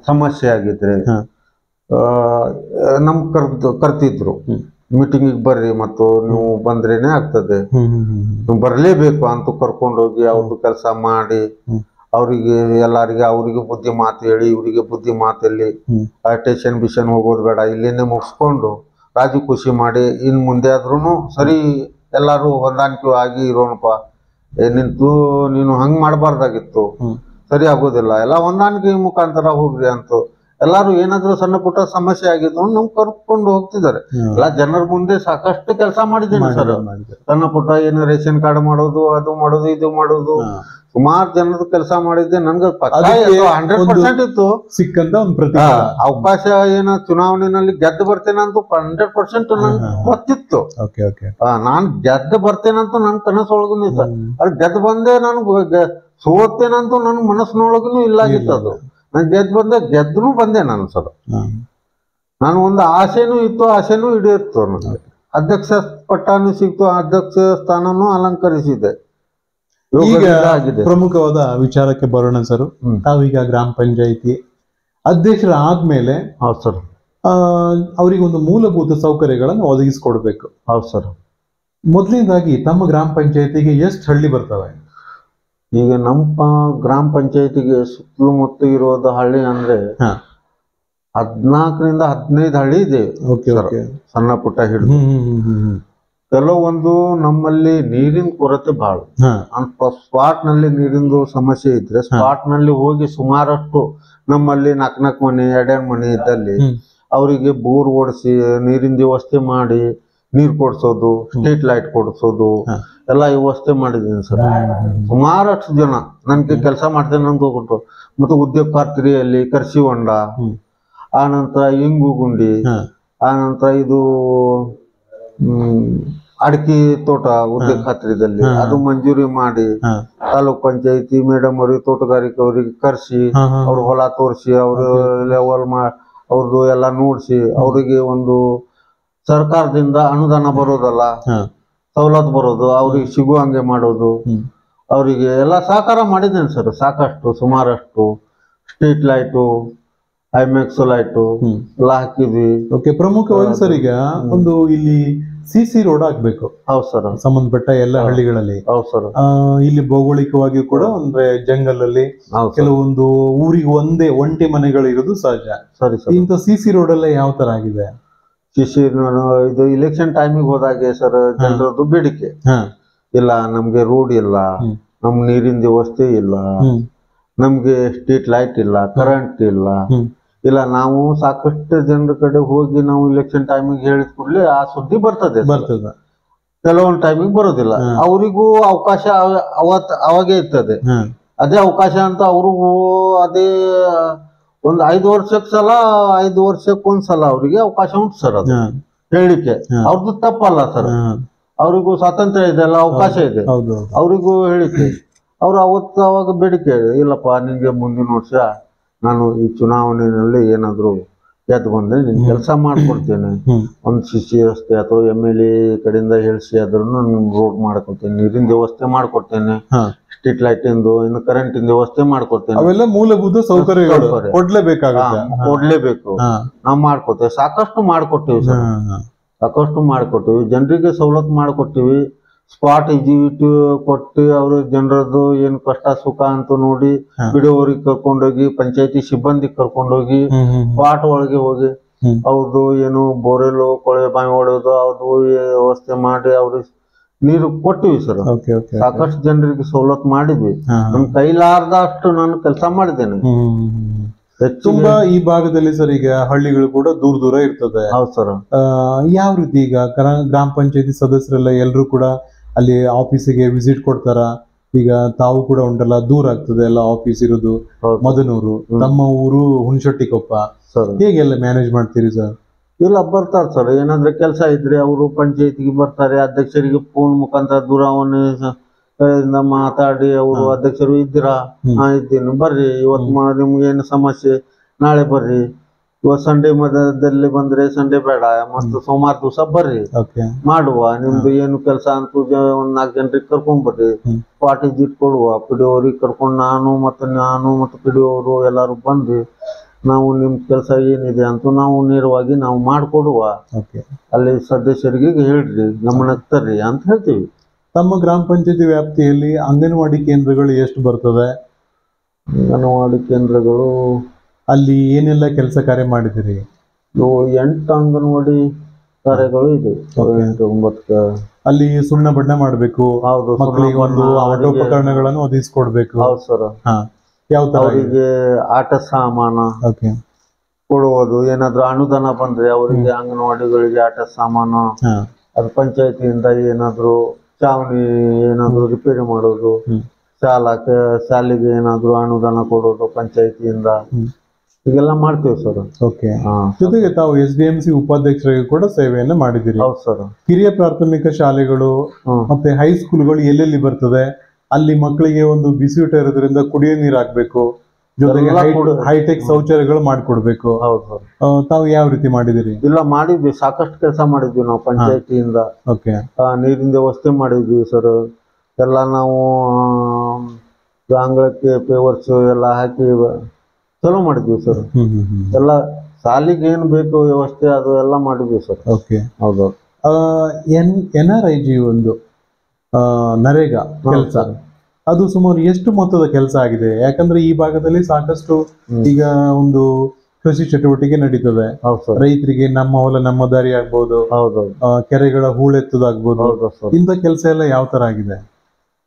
ಸಮಸ್ಯೆ ಆಗಿದ್ರೆ ನಮ್ ಕರ್ತಿದ್ರು, ಮೀಟಿಂಗಿಗೆ ಬರ್ರಿ, ಮತ್ತು ನೀವು ಬಂದ್ರೇನೆ ಆಗ್ತದೆ, ನೀವು ಬರ್ಲೇಬೇಕು ಅಂತ ಕರ್ಕೊಂಡೋಗಿ ಅವ್ರದ್ದು ಕೆಲಸ ಮಾಡಿ, ಅವರಿಗೆ ಎಲ್ಲಾರಿಗೆ ಅವ್ರಿಗೆ ಬುದ್ಧಿ ಮಾತು ಹೇಳಿ, ಇವರಿಗೆ ಬುದ್ಧಿ ಮಾತಲ್ಲಿ ಟೇಷನ್ ಬಿಷನ್ ಹೋಗೋದು ಬೇಡ, ಇಲ್ಲೇನೆ ಮುಗಿಸ್ಕೊಂಡು ರಾಜಿ ಖುಷಿ ಮಾಡಿ ಇನ್ ಮುಂದೆ ಆದ್ರೂ ಸರಿ ಎಲ್ಲಾರು ಹೊಂದಾಣಿಕೆ ಆಗಿ ಇರೋಣಪ್ಪ, ನೀನು ಹಂಗ್ ಮಾಡಬಾರ್ದಾಗಿತ್ತು, ಸರಿ ಆಗೋದಿಲ್ಲ, ಎಲ್ಲ ಹೊಂದಾಣಿಕೆ ಮುಖಾಂತರ ಹೋಗ್ರಿ ಅಂತ ಎಲ್ಲಾರು ಏನಾದ್ರೂ ಸಣ್ಣ ಪುಟ್ಟ ಸಮಸ್ಯೆ ಆಗಿದ್ರು ನಮ್ ಕರ್ಕೊಂಡು ಹೋಗ್ತಿದ್ದಾರೆ. ಎಲ್ಲ ಜನರ ಮುಂದೆ ಸಾಕಷ್ಟು ಕೆಲಸ ಮಾಡಿದ್ದೇನೆ ಸರ್. ಸಣ್ಣ ಪುಟ್ಟ ಏನು ರೇಷನ್ ಕಾರ್ಡ್ ಮಾಡೋದು, ಅದು ಮಾಡೋದು, ಇದು ಮಾಡೋದು, ಸುಮಾರು ಜನದ ಕೆಲಸ ಮಾಡಿದ್ದೆ. ನನ್ಗೆ 100% ಇತ್ತು ಸಿಕ್ಕಂತ ಒಂದು ಅವಕಾಶ. ಏನು ಚುನಾವಣೆಯಲ್ಲಿ ಗೆದ್ದು ಬರ್ತೇನಂತ 100% ನನ್ಗೆ ಗೊತ್ತಿತ್ತು. ನಾನ್ ಗೆದ್ದು ಬರ್ತೇನಂತ ನನ್ ಕನಸೊಳಗೂ ಇತ್ತು. ಅದು ಗೆದ್ದು ಬಂದೆ, ನನ್ಗೆ ಸೋತೇನಂತೂ ನನ್ ಮನಸ್ಸಿನೊಳಗೂ ಇಲ್ಲಾಗಿತ್ತು. ಅದು ನಾನು ಗೆದ್ದು ಬಂದೆ ನಾನು ಸರ್. ನಾನು ಒಂದು ಆಸೆನೂ ಇತ್ತು, ಆಸೆನೂ ಈಡೇರಿತ್ತು. ನನಗೆ ಅಧ್ಯಕ್ಷ ಪಟ್ಟಾನು ಸಿಕ್ತು, ಅಧ್ಯಕ್ಷ ಸ್ಥಾನನೂ ಅಲಂಕರಿಸಿದೆ. ಈಗ ಪ್ರಮುಖವಾದ ವಿಚಾರಕ್ಕೆ ಬರೋಣ ಸರ್. ತಾವೀಗ ಗ್ರಾಮ ಪಂಚಾಯಿತಿ ಅಧ್ಯಕ್ಷರ ಆದ್ಮೇಲೆ ಹೌದು ಸರ್, ಅವರಿಗೆ ಒಂದು ಮೂಲಭೂತ ಸೌಕರ್ಯಗಳನ್ನು ಒದಗಿಸಿಕೊಡ್ಬೇಕು. ಹೌದು ಸರ್. ಮೊದಲನೇದಾಗಿ ತಮ್ಮ ಗ್ರಾಮ ಪಂಚಾಯತಿಗೆ ಎಷ್ಟು ಹಳ್ಳಿ ಬರ್ತವೆ? ಈಗ ನಮ್ಮ ಗ್ರಾಮ ಪಂಚಾಯತಿಗೆ ಸುತ್ತಮುತ್ತ ಇರೋದು ಹಳ್ಳಿ ಅಂದ್ರೆ 14ರಿಂದ 15 ಹಳ್ಳಿ ಇದೆ. ಸಣ್ಣ ಪುಟ್ಟ ಹಿಡಿದು ಕೆಲವೊಂದು ನಮ್ಮಲ್ಲಿ ನೀರಿನ ಕೊರತೆ ಬಹಳ. ಸ್ಪಾಟ್ ನಲ್ಲಿ ನೀರಿಂದು ಸಮಸ್ಯೆ ಇದ್ರೆ ಸ್ಪಾಟ್ ನಲ್ಲಿ ಹೋಗಿ ಸುಮಾರಷ್ಟು ನಮ್ಮಲ್ಲಿ 4 ಮನೆ 2 ಮನೆ ಇದ್ದಲ್ಲಿ ಅವರಿಗೆ ಬೋರ್ ಓಡಿಸಿ ನೀರಿನ ವ್ಯವಸ್ಥೆ ಮಾಡಿ ನೀರ್ ಕೊಡ್ಸೋದು, ಸ್ಟ್ರೀಟ್ ಲೈಟ್ ಕೊಡ್ಸೋದು ಎಲ್ಲ ವ್ಯವಸ್ಥೆ ಮಾಡಿದ್ದೀನಿ ಸರ್. ಸುಮಾರಷ್ಟು ಜನ ನನ್ಗೆ ಕೆಲಸ ಮಾಡ್ತೇನೆ ಅಂತ ಹೋಗ್ಬಿಟ್ಟು. ಮತ್ತೆ ಉದ್ಯೋಗ ಖಾತ್ರಿಯಲ್ಲಿ ಕರ್ಸಿ ಹೊಂಡ, ಆನಂತರ ಇಂಗು ಗುಂಡಿ, ಆನಂತರ ಇದು ಅಡಿಕೆ ತೋಟ ಉದ್ಯೋಗ ಖಾತ್ರಿದಲ್ಲಿ ಅದು ಮಂಜೂರಿ ಮಾಡಿ ತಾಲೂಕ್ ಪಂಚಾಯತಿ ಮೇಡಮ್ ಅವ್ರಿಗೆ ತೋಟಗಾರಿಕೆ ಅವರಿಗೆ ಕರ್ಸಿ ಅವ್ರ ಹೊಲ ತೋರಿಸಿ ಅವ್ರ ಲೆವೆಲ್ ಅವ್ರದ್ದು ಎಲ್ಲ ನೋಡ್ಸಿ ಅವರಿಗೆ ಒಂದು ಸರ್ಕಾರದಿಂದ ಅನುದಾನ ಬರೋದಲ್ಲ, ಸವಲತ್ತು ಬರೋದು, ಅವ್ರಿಗೆ ಸಿಗುವಂಗೆ ಮಾಡೋದು, ಅವರಿಗೆ ಎಲ್ಲ ಸಹಕಾರ ಮಾಡಿದ್ದೇನೆ ಸರ್. ಸಾಕಷ್ಟು ಸುಮಾರಷ್ಟು ಸ್ಟ್ರೀಟ್ ಲೈಟು, ಐಮ್ಯಾಕ್ಸ್ ಲೈಟು ಎಲ್ಲ ಹಾಕಿದ್ವಿ. ಪ್ರಮುಖವಾಗಿ ಸರ್ ಈಗ ಒಂದು ಇಲ್ಲಿ CC ರೋಡ್ ಆಗ್ಬೇಕು. ಹೌದು ಸರ್, ಸಂಬಂಧಪಟ್ಟ ಎಲ್ಲ ಹಳ್ಳಿಗಳಲ್ಲಿ. ಹೌದು ಸರ್. ಇಲ್ಲಿ ಭೌಗೋಳಿಕವಾಗಿ ಕೂಡ ಅಂದ್ರೆ ಜಂಗಲ್ ಅಲ್ಲಿ ಕೆಲವೊಂದು ಊರಿಗೆ ಒಂಟಿ ಮನೆಗಳು ಇರೋದು ಸಹಜ. ಸರಿ ಸರ್. ಇಂಥ CC ರೋಡ್ ಎಲ್ಲ ಯಾವ ತರ ಆಗಿದೆ? CC ಇದು ಇಲೆಕ್ಷನ್ ಟೈಮಿಗೆ ಹೋದಾಗೆ ಸರ್ ಜನರದ್ದು ಬೇಡಿಕೆ ಇಲ್ಲ, ನಮ್ಗೆ ರೋಡ್ ಇಲ್ಲ, ನಮ್ ನೀರಿನ ವ್ಯವಸ್ಥೆ ಇಲ್ಲ, ನಮ್ಗೆ ಸ್ಟ್ರೀಟ್ ಲೈಟ್ ಇಲ್ಲ, ಕರೆಂಟ್ ಇಲ್ಲ, ನಾವು ಸಾಕಷ್ಟು ಜನರ ಕಡೆ ಹೋಗಿ ನಾವು ಇಲೆಕ್ಷನ್ ಟೈಮಿಗೆ ಹೇಳಿದ ಕೂಡಲೇ ಆ ಸುದ್ದಿ ಬರ್ತದೆ. ಕೆಲವೊಂದು ಟೈಮಿಗೆ ಬರೋದಿಲ್ಲ. ಅವರಿಗೂ ಅವಕಾಶ ಅವಾಗೇ ಇರ್ತದೆ. ಅದೇ ಅವಕಾಶ ಅಂತ ಅವ್ರಿಗೂ ಅದೇ ಒಂದು 5 ವರ್ಷಕ್ಕೆ ಸಲ 5 ವರ್ಷಕ್ಕೊಂದ್ಸಲ ಅವ್ರಿಗೆ ಅವಕಾಶ ಉಂಟು ಸರ್. ಅದು ಹೇಳಿಕೆ ಅವ್ರದ್ದು ತಪ್ಪಲ್ಲ ಸರ್. ಅವ್ರಿಗೂ ಸ್ವಾತಂತ್ರ್ಯ ಇದೆ, ಎಲ್ಲ ಅವಕಾಶ ಇದೆ, ಅವ್ರಿಗೂ ಹೇಳಿಕೆ. ಅವ್ರು ಅವಾಗ ಬೇಡಿಕೆ, ಇಲ್ಲಪ್ಪ ನಿಂಗೆ ಮುಂದಿನ ವರ್ಷ ನಾನು ಈ ಚುನಾವಣೆಯಲ್ಲಿ ಏನಾದ್ರು ಗೆದ್ದು ಬಂದ್ರೆ ನಿನ್ ಕೆಲಸ ಮಾಡ್ಕೊಡ್ತೇನೆ, ಒಂದು CC ರಸ್ತೆ ಅಥವಾ MLA ಕಡೆಯಿಂದ ಹೇಳಿಸಿ ಆದ್ರೂ ರೋಡ್ ಮಾಡ್ಕೊಡ್ತೇನೆ, ನೀರಿನ ವ್ಯವಸ್ಥೆ ಮಾಡ್ಕೊಡ್ತೇನೆ, ಸ್ಟ್ರೀಟ್ ಲೈಟ್ ಇಂದು ಇನ್ನು ಕರೆಂಟ್ ಇಂದ ವ್ಯವಸ್ಥೆ ಮಾಡ್ಕೊಡ್ತೇನೆ. ಅವೆಲ್ಲ ಮೂಲಭೂತ ಸೌಕರ್ಯಗಳು ಕೊಡ್ಲೇಬೇಕು. ನಾವ್ ಮಾಡ್ಕೊತೇವೆ, ಸಾಕಷ್ಟು ಮಾಡ್ಕೊಟ್ಟಿವಿ ಸರ್, ಸಾಕಷ್ಟು ಮಾಡ್ಕೊಟ್ಟಿವಿ. ಜನರಿಗೆ ಸವಲತ್ತು ಮಾಡ್ಕೊಟ್ಟಿವಿ. ಸ್ಪಾಟ್ ಎಜಿವಿಟಿ ಕೊಟ್ಟು ಅವ್ರ ಜನರದ್ದು ಏನ್ ಕಷ್ಟ ಸುಖ ಅಂತ ನೋಡಿ ಬಿಡುವವರಿಗೆ ಕರ್ಕೊಂಡೋಗಿ, ಪಂಚಾಯತಿ ಸಿಬ್ಬಂದಿ ಕರ್ಕೊಂಡೋಗಿ ಸ್ಪಾಟ್ ಒಳಗೆ ಹೋಗಿ ಅವ್ರದ್ದು ಏನು ಬೋರೆಲ್ ಕೊಳೆ ಬಾವಿ ಹೊಡೆಯೋದು ಅವ್ರದ್ದು ವ್ಯವಸ್ಥೆ ಮಾಡಿ ಅವ್ರಿಗೆ ನೀರು ಕೊಟ್ಟಿವಿ ಸರ್. ಸಾಕಷ್ಟು ಜನರಿಗೆ ಸವಲತ್ತು ಮಾಡಿದ್ವಿ. ನಮ್ ಕೈಲಾರ್ದಷ್ಟು ನಾನು ಕೆಲಸ ಮಾಡಿದ್ದೇನೆ. ತುಂಬಾ ಈ ಭಾಗದಲ್ಲಿ ಸರ್ ಈಗ ಹಳ್ಳಿಗಳು ಕೂಡ ದೂರ ಇರ್ತದೆ. ಹೌದು ಸರ್. ಯಾವ ರೀತಿ ಈಗ ಗ್ರಾಮ ಪಂಚಾಯತಿ ಸದಸ್ಯರೆಲ್ಲ ಎಲ್ಲರೂ ಕೂಡ ಅಲ್ಲಿ ಆಫೀಸಿಗೆ ವಿಸಿಟ್ ಕೊಡ್ತಾರ? ಈಗ ತಾವು ಕೂಡ ಉಂಟಲ್ಲ, ದೂರ ಆಗ್ತದೆ ಎಲ್ಲ ಆಫೀಸ್ ಇರೋದು. ಮದನೂರು, ನಮ್ಮ ಊರು ಹುಣಶೆಟ್ಟಿಕೊಪ್ಪ, ಹೇಗೆಲ್ಲ ಮ್ಯಾನೇಜ್ ಮಾಡ್ತೀರಿ ಸರ್? ಇಲ್ಲ, ಬರ್ತಾರೆ ಸರ್. ಏನಾದ್ರೆ ಕೆಲಸ ಇದ್ರೆ ಅವರು ಪಂಚಾಯತಿಗೆ ಬರ್ತಾರೆ. ಅಧ್ಯಕ್ಷರಿಗೆ ಫೋನ್ ಮುಖಾಂತರ ದೂರವಾಣಿ ಮಾತಾಡಿ ಅವರು ಅಧ್ಯಕ್ಷರು ಇದ್ದೀರಾ? ಇದ್ದೀನಿ, ಬರ್ರಿ, ಇವತ್ತು ನಿಮ್ಗೆ ಏನು ಸಮಸ್ಯೆ, ನಾಳೆ ಬರ್ರಿ, ಇವತ್ತು ಸಂಡೇ ಮಧ್ಯದಲ್ಲಿ ಬಂದ್ರೆ ಸಂಡೇ ಬೇಡ, ಮತ್ತೆ ಸೋಮವಾರ ದಿವಸ ಬರ್ರಿ, ಮಾಡುವ. ನಿಮ್ದು ಏನು ಕೆಲಸ ಅಂತ ಒಂದ್ 4 ಜನರಿಗೆ ಕರ್ಕೊಂಡ್ ಬರ್ರಿ, ಪಾರ್ಟಿ ಜಿಟ್ ಕೊಡುವ, ಪಿಡಿಯೋರಿಗೆ ಕರ್ಕೊಂಡು ನಾನು ಮತ್ತೆ ಪಿಡಿಯೋರು ಎಲ್ಲಾರು ಬಂದು ನಾವು ನಿಮ್ ಕೆಲಸ ಏನಿದೆ ಅಂತ ನಾವು ನೇರವಾಗಿ ನಾವು ಮಾಡ್ಕೊಡುವ. ಅಲ್ಲಿ ಸದಸ್ಯರಿಗೆ ಹೇಳ್ರಿ, ಗಮನ ತರ್ರಿ ಅಂತ ಹೇಳ್ತೀವಿ. ತಮ್ಮ ಗ್ರಾಮ ಪಂಚಾಯತಿ ವ್ಯಾಪ್ತಿಯಲ್ಲಿ ಅಂಗನವಾಡಿ ಕೇಂದ್ರಗಳು ಎಷ್ಟು ಬರ್ತದೆ? ಅಂಗನವಾಡಿ ಕೇಂದ್ರಗಳು ಅಲ್ಲಿ ಏನೆಲ್ಲ ಕೆಲಸ ಕಾರ್ಯ ಮಾಡಿದಿರಿ? 8 ಅಂಗನವಾಡಿ ಕಾರ್ಯಗಳು ಇದೆ. 8-9 ಅಲ್ಲಿ ಸುಣ್ಣ ಬಣ್ಣ ಮಾಡ್ಬೇಕು, ಹೌದು, ಮಕ್ಕಳಿಗೆ ಒಂದು ಆಟೋಪಕರಣಗಳನ್ನು ಒದಗಿಸ್ಕೊಡ್ಬೇಕು. ಹೌದು ಸರ್. ಯಾವ ತರ ಅವರಿಗೆ ಆಟ ಸಾಮಾನು ಕೊಡುವುದು, ಏನಾದ್ರು ಅನುದಾನ ಬಂದ್ರೆ ಅವರಿಗೆ ಅಂಗನವಾಡಿಗಳಿಗೆ ಆಟ ಸಾಮಾನು, ಅದು ಪಂಚಾಯತಿಯಿಂದ ಏನಾದ್ರು ಚಾವಣಿ ಏನಾದ್ರು ರಿಪೇರಿ ಮಾಡೋದು, ಶಾಲೆಗೆ ಏನಾದ್ರು ಅನುದಾನ ಕೊಡೋದು ಪಂಚಾಯತಿಯಿಂದ, ಹೀಗೆಲ್ಲ ಮಾಡ್ತೀವಿ ಸರ್. ಜೊತೆಗೆ ತಾವು SDMC ಉಪಾಧ್ಯಕ್ಷರಿಗೆ ಕೂಡ ಸೇವೆಯನ್ನ ಮಾಡಿದ್ದೀರಿ. ಹೌದು ಸರ್. ಹಿರಿಯ ಪ್ರಾಥಮಿಕ ಶಾಲೆಗಳು ಮತ್ತೆ ಹೈಸ್ಕೂಲ್ಗಳು ಎಲ್ಲೆಲ್ಲಿ ಬರ್ತದೆ ಅಲ್ಲಿ ಮಕ್ಕಳಿಗೆ ಒಂದು ಬಿಸಿಯೂಟ ಇರೋದ್ರಿಂದ ಕುಡಿಯೋ ನೀರು ಹಾಕ್ಬೇಕು, ಜೊತೆಗೆ ಹೈಟೆಕ್ ಶೌಚಾಲಯಗಳು ಮಾಡ್ಕೊಡ್ಬೇಕು. ತಾವು ಯಾವ ರೀತಿ ಮಾಡಿದಿರಿ? ಇಲ್ಲ, ಮಾಡಿದ್ವಿ, ಸಾಕಷ್ಟು ಕೆಲಸ ಮಾಡಿದ್ವಿ ನಾವು ಪಂಚಾಯತಿಯಿಂದ. ನೀರಿನ ವ್ಯವಸ್ಥೆ ಮಾಡಿದ್ವಿ ಸರ್. ಎಲ್ಲ ನಾವು ಅಂಗಳಕ್ಕೆ ಪೇವರ್ಸ್ ಎಲ್ಲ ಹಾಕಿ ಚಲೋ ಮಾಡಿದ್ವಿ ಸರ್. ಎಲ್ಲ ಶಾಲಿಗೆ ಏನ್ ಬೇಕು ವ್ಯವಸ್ಥೆ ಅದು ಎಲ್ಲ ಮಾಡಿದ್ವಿ ಸರ್. ಹೌದು. NRIG ಒಂದು ನರೇಗಾ ಕೆಲಸ, ಅದು ಸುಮಾರು ಎಷ್ಟು ಮೊತ್ತದ ಕೆಲಸ ಆಗಿದೆ? ಯಾಕಂದ್ರೆ ಈ ಭಾಗದಲ್ಲಿ ಸಾಕಷ್ಟು ಈಗ ಒಂದು ಕೃಷಿ ಚಟುವಟಿಕೆ ನಡೀತದೆ. ರೈತರಿಗೆ ನಮ್ಮ ಹೊಲ ನಮ್ಮ ದಾರಿ ಆಗ್ಬೋದು, ಕೆರೆಗಳ ಹೂಳೆತ್ತದಾಗ್ಬೋದು, ಇಂಥ ಕೆಲಸ ಎಲ್ಲ ಯಾವ ತರ ಆಗಿದೆ?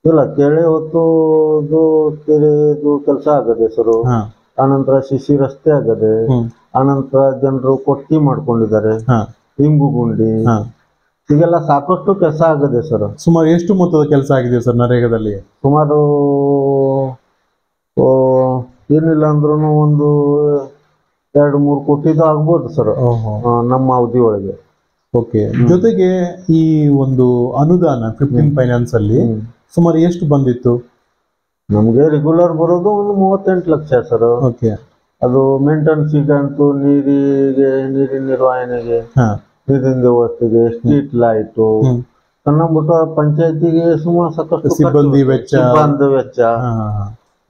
ಇಲ್ಲ, ಕೆರೆ ಹೊತ್ತುದು ಕೆರೆದು ಕೆಲಸ ಆಗದೆ ಸರ್. ಆನಂತರ ಶಿಶಿ ರಸ್ತೆ ಆಗದೆ, ಆನಂತರ ಜನರು ಕೊಟ್ಟಿ ಮಾಡ್ಕೊಂಡಿದ್ದಾರೆ, ಇಂಗು ಗುಂಡಿ, ಹೀಗೆಲ್ಲ ಸಾಕಷ್ಟು ಕೆಲಸ ಆಗದೆ ಸರ್. ಸುಮಾರು ಎಷ್ಟು ಮೊತ್ತದ ಕೆಲಸ ಆಗಿದೆ ಸರ್ ನರೇಗಾದಲ್ಲಿ? ಸುಮಾರು ಏನಿಲ್ಲ ಅಂದ್ರೂ ಒಂದು 2-3 ಕೋಟಿದು ಆಗ್ಬೋದು ಸರ್ ನಮ್ಮ ಅವಧಿ ಒಳಗೆ. ಜೊತೆಗೆ ಈ ಒಂದು ಅನುದಾನ 15 ಫೈನಾನ್ಸ್ ಅಲ್ಲಿ ಸುಮಾರು ಎಷ್ಟು ಬಂದಿತ್ತು? ನಮ್ಗೆ ರೆಗ್ಯುಲರ್ ಬರೋದು ಒಂದು 38 ಲಕ್ಷ ಸರ್. ಅದು ಮೇಂಟೆನೆನ್ಸಿಗೆ ಅಂತೂ, ನೀರಿನ ನಿರ್ವಹಣೆಗೆ, ನೀರಿನ ವ್ಯವಸ್ಥೆಗೆ, ಸ್ಟ್ರೀಟ್ ಲೈಟು, ಸಣ್ಣಬಿಟ್ಟು ಪಂಚಾಯತಿಗೆ ಸುಮಾರು ಸಾಕಷ್ಟು ಸಿಬ್ಬಂದಿ ವೆಚ್ಚ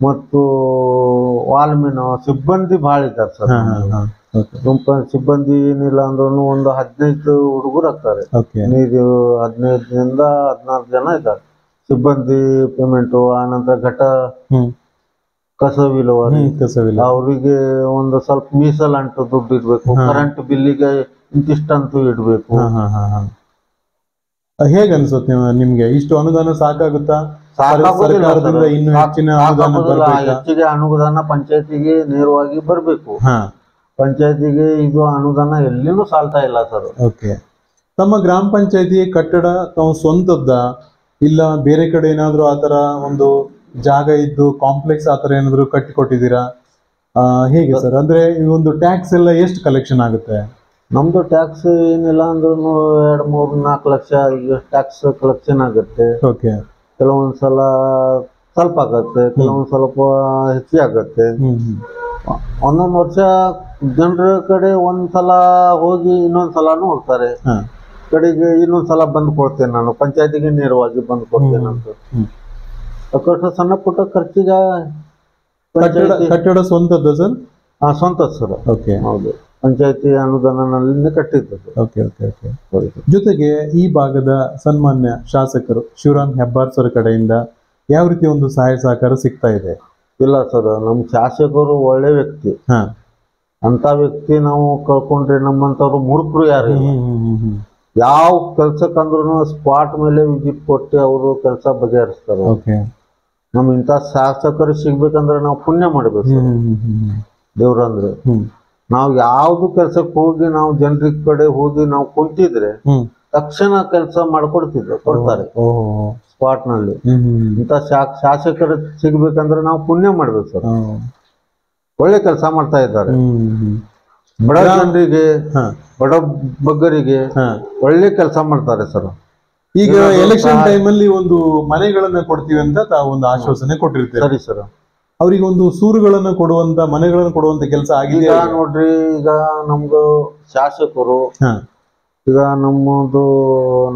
ಮತ್ತು ವಾಲ್ಮೀನ ಸಿಬ್ಬಂದಿ ಭಾಳ ಇದ್ದಾರೆ ಸರ್. ಸಿಬ್ಬಂದಿ ಏನಿಲ್ಲ ಅಂದ್ರೂ ಒಂದು 15 ಹುಡುಗರು ಆಗ್ತಾರೆ. ನೀರು 15ರಿಂದ 16 ಜನ ಇದ್ದಾರೆ ಸಿಬ್ಬಂದಿ. ಪೇಮೆಂಟು, ಆನಂತರ ಕಸ ವಿಲೇವಾರಿ, ಅವರಿಗೆ ಒಂದು ಸ್ವಲ್ಪ ಮೀಸಲಂಟು ದುಡ್ಡು ಇಡ್ಬೇಕು. ಕರೆಂಟ್ ಬಿಲ್ಲಿಗೆ ಇಂತಿಷ್ಟಂತೂ ಇಡ್ಬೇಕು. ಹೇಗ ಅನ್ಸುತ್ತೆ ನಿಮ್ಗೆ? ಇಷ್ಟು ಅನುದಾನ ಸಾಕಾಗುತ್ತಾ? ಸರ್ಕಾರದಿಂದ ಇನ್ನು ಹೆಚ್ಚಿನ ಹೆಚ್ಚಿಗೆ ಅನುದಾನ ಪಂಚಾಯತಿಗೆ ನೇರವಾಗಿ ಬರ್ಬೇಕು. ಪಂಚಾಯತಿಗೆ ಇದು ಅನುದಾನ ಎಲ್ಲಿನೂ ಸಾಲ್ತಾ ಇಲ್ಲ ಸರ್. ತಮ್ಮ ಗ್ರಾಮ ಪಂಚಾಯತಿ ಕಟ್ಟಡ ತಾವು ಸ್ವಂತದ್ದ, ಇಲ್ಲ ಬೇರೆ ಕಡೆ ಏನಾದ್ರು ಆತರ ಒಂದು ಜಾಗ ಇದ್ದು ಕಾಂಪ್ಲೆಕ್ಸ್ ಆತರ ಏನಾದ್ರು ಕಟ್ಟಿಕೊಟ್ಟಿದ್ದೀರಾ? ಹೇಗೆ ಸರ್? ಅಂದ್ರೆ ಈ ಒಂದು ಟ್ಯಾಕ್ಸ್ ಎಲ್ಲ ಎಷ್ಟು ಕಲೆಕ್ಷನ್ ಆಗುತ್ತೆ? ನಮ್ದು ಟ್ಯಾಕ್ಸ್ ಏನಿಲ್ಲ ಅಂದ್ರೂ 2-3-4 ಲಕ್ಷ ಟ್ಯಾಕ್ಸ್ ಕಲೆಕ್ಷನ್ ಆಗುತ್ತೆ. ಕೆಲವೊಂದ್ಸಲ ಸ್ವಲ್ಪ ಆಗತ್ತೆ, ಕೆಲವೊಂದ್ ಸ್ವಲ್ಪ ಹೆಚ್ಚಿಗೆ ಆಗತ್ತೆ. ಒಂದೊಂದು ವರ್ಷ ಜನರ ಕಡೆ ಒಂದ್ಸಲ ಹೋಗಿ ಇನ್ನೊಂದ್ಸಲಾನು ಹೋಗ್ತಾರೆ. ಕಡೆಗೆ ಇನ್ನೊಂದ್ಸಲ ಬಂದು ಕೊಡ್ತೇನೆ ನಾನು, ಪಂಚಾಯತಿಗೆ ನೇರವಾಗಿ ಬಂದು ಕೊಡ್ತೇನೆ ಅಂತ. ಸಾಕಷ್ಟು ಸಣ್ಣ ಪುಟ್ಟ ಖರ್ಚಿಗೆ. ಕಟ್ಟಡ ಸ್ವಂತದ್ದ ಸರ್? ಸ್ವಂತ ಸರ್. ಹೌದು, ಪಂಚಾಯತಿ ಅನುದಾನದಲ್ಲಿ ಕಟ್ಟಿದ್ದು. ಜೊತೆಗೆ ಈ ಭಾಗದ ಸನ್ಮಾನ್ಯ ಶಾಸಕರು ಶಿವರಾಮ್ ಹೆಬ್ಬಾರ್ ಸರ್ ಕಡೆಯಿಂದ ಯಾವ ರೀತಿ ಒಂದು ಸಹಾಯ ಸಹಕಾರ ಸಿಗ್ತಾ ಇದೆ? ಇಲ್ಲ ಸರ್, ನಮ್ಮ ಶಾಸಕರು ಒಳ್ಳೆ ವ್ಯಕ್ತಿ. ಅಂತ ವ್ಯಕ್ತಿ ನಾವು ಕಳ್ಕೊಂಡ್ರೆ ನಮ್ಮಂತವ್ರು ಮೂರ್ಖರು ಯಾರು? ಯಾವ ಕೆಲ್ಸಕ್ಕಂದ್ರೂ ಸ್ಪಾಟ್ ಮೇಲೆ ವಿಸಿಟ್ ಕೊಟ್ಟು ಅವರು ಕೆಲಸ ಬಗೆಹರಿಸ್ತಾರೆ. ನಮ್ ಇಂಥ ಶಾಸಕರು ಸಿಗ್ಬೇಕಂದ್ರೆ ನಾವು ಪುಣ್ಯ ಮಾಡ್ಬೇಕು ದೇವ್ರಂದ್ರೆ. ನಾವು ಯಾವ್ದು ಕೆಲ್ಸಕ್ಕೆ ಹೋಗಿ ನಾವು ಜನರಿಗೆ ಕಡೆ ಹೋಗಿ ನಾವು ಕುಂತಿದ್ರೆ ತಕ್ಷಣ ಕೆಲಸ ಕೊಡ್ತಾರೆ ಸ್ಪಾಟ್ ನಲ್ಲಿ. ಇಂಥ ಶಾಸಕರು ಸಿಗ್ಬೇಕಂದ್ರೆ ನಾವು ಪುಣ್ಯ ಮಾಡ್ಬೇಕು ಸರ್. ಒಳ್ಳೆ ಕೆಲಸ ಮಾಡ್ತಾ ಇದ್ದಾರೆ. ಬಡ ಜನರಿಗೆ, ಬಡ ಬಗ್ಗರಿಗೆ ಒಳ್ಳೆ ಕೆಲಸ ಮಾಡ್ತಾರೆ ಸರ್. ಈಗ ಎಲೆಕ್ಷನ್ ಟೈಮ್ ಅಲ್ಲಿ ಒಂದು ಮನೆಗಳನ್ನ ಕೊಡ್ತೀವಿ ಅಂತ ತಾವು ಒಂದು ಆಶ್ವಾಸನೆ ಕೊಟ್ಟಿರ್ತೀವಿ. ಸರಿ ಸರ್. ಅವ್ರಿಗೆ ಒಂದು ಸೂರುಗಳನ್ನ ಕೊಡುವಂತ, ಮನೆಗಳನ್ನ ಕೊಡುವಂತ ಕೆಲಸ ಆಗಿದೆ ನೋಡ್ರಿ. ಈಗ ನಮ್ದು ಶಾಸಕರು, ಈಗ ನಮ್ಮದು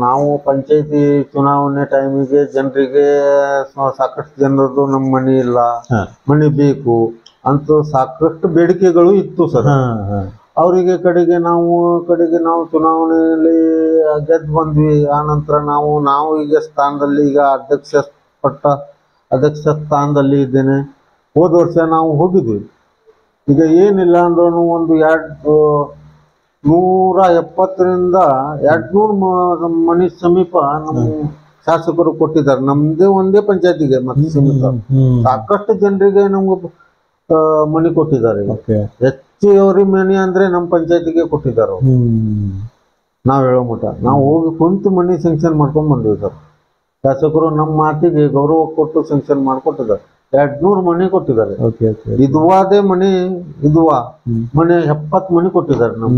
ನಾವು ಪಂಚಾಯತಿ ಚುನಾವಣೆ ಟೈಮಿಗೆ ಜನರಿಗೆ ಸಾಕಷ್ಟು ಜನರದ್ದು ನಮ್ಮ ಮನೆ ಇಲ್ಲ, ಮನೆ ಬೇಕು ಅಂತ ಸಾಕಷ್ಟು ಬೇಡಿಕೆಗಳು ಇತ್ತು ಸರ್. ಅವರಿಗೆ ಕಡೆಗೆ ನಾವು ಚುನಾವಣೆಯಲ್ಲಿ ಗೆದ್ದು ಬಂದ್ವಿ. ಆ ನಂತರ ನಾವು ಈಗ ಸ್ಥಾನದಲ್ಲಿ, ಈಗ ಅಧ್ಯಕ್ಷ ಸ್ಥಾನದಲ್ಲಿ ಇದ್ದೇನೆ. ಹೋದ ವರ್ಷ ನಾವು ಹೋಗಿದ್ವಿ. ಈಗ ಏನಿಲ್ಲ ಅಂದ್ರೂ ಒಂದು 170ರಿಂದ 200 ಮನೆ ಸಮೀಪ ನಮ್ಮ ಶಾಸಕರು ಕೊಟ್ಟಿದ್ದಾರೆ. ನಮ್ದೇ ಒಂದೇ ಪಂಚಾಯತಿಗೆ ಮತ್ತೆ ಸೀಮಿತ. ಸಾಕಷ್ಟು ಜನರಿಗೆ ನಮ್ಗೆ ಮನೆ ಕೊಟ್ಟಿದ್ದಾರೆ. ಹೆಚ್ಚುವರಿ ಮನೆ ಅಂದ್ರೆ ನಮ್ಮ ಪಂಚಾಯತಿಗೆ ಕೊಟ್ಟಿದ್ದಾರೆ. ನಾವ್ ಹೇಳೋ ಮಠ ನಾವು ಹೋಗಿ ಕುಂತು ಮನೆ ಸ್ಯಾಂಕ್ಷನ್ ಮಾಡ್ಕೊಂಡ್ ಬಂದಿವಿ ಸರ್. ಶಾಸಕರು ನಮ್ಮ ಮಾತಿಗೆ ಗೌರವ ಕೊಟ್ಟು ಸ್ಯಾಂಕ್ಷನ್ ಮಾಡ್ಕೊಟ್ಟಿದ್ದಾರೆ. 200 ಮನೆ ಕೊಟ್ಟಿದ್ದಾರೆ. ಇದುವಾದೇ ಮನೆ ಮನೆ 70 ಮನೆ ಕೊಟ್ಟಿದ್ದಾರೆ ನಮ್ಮ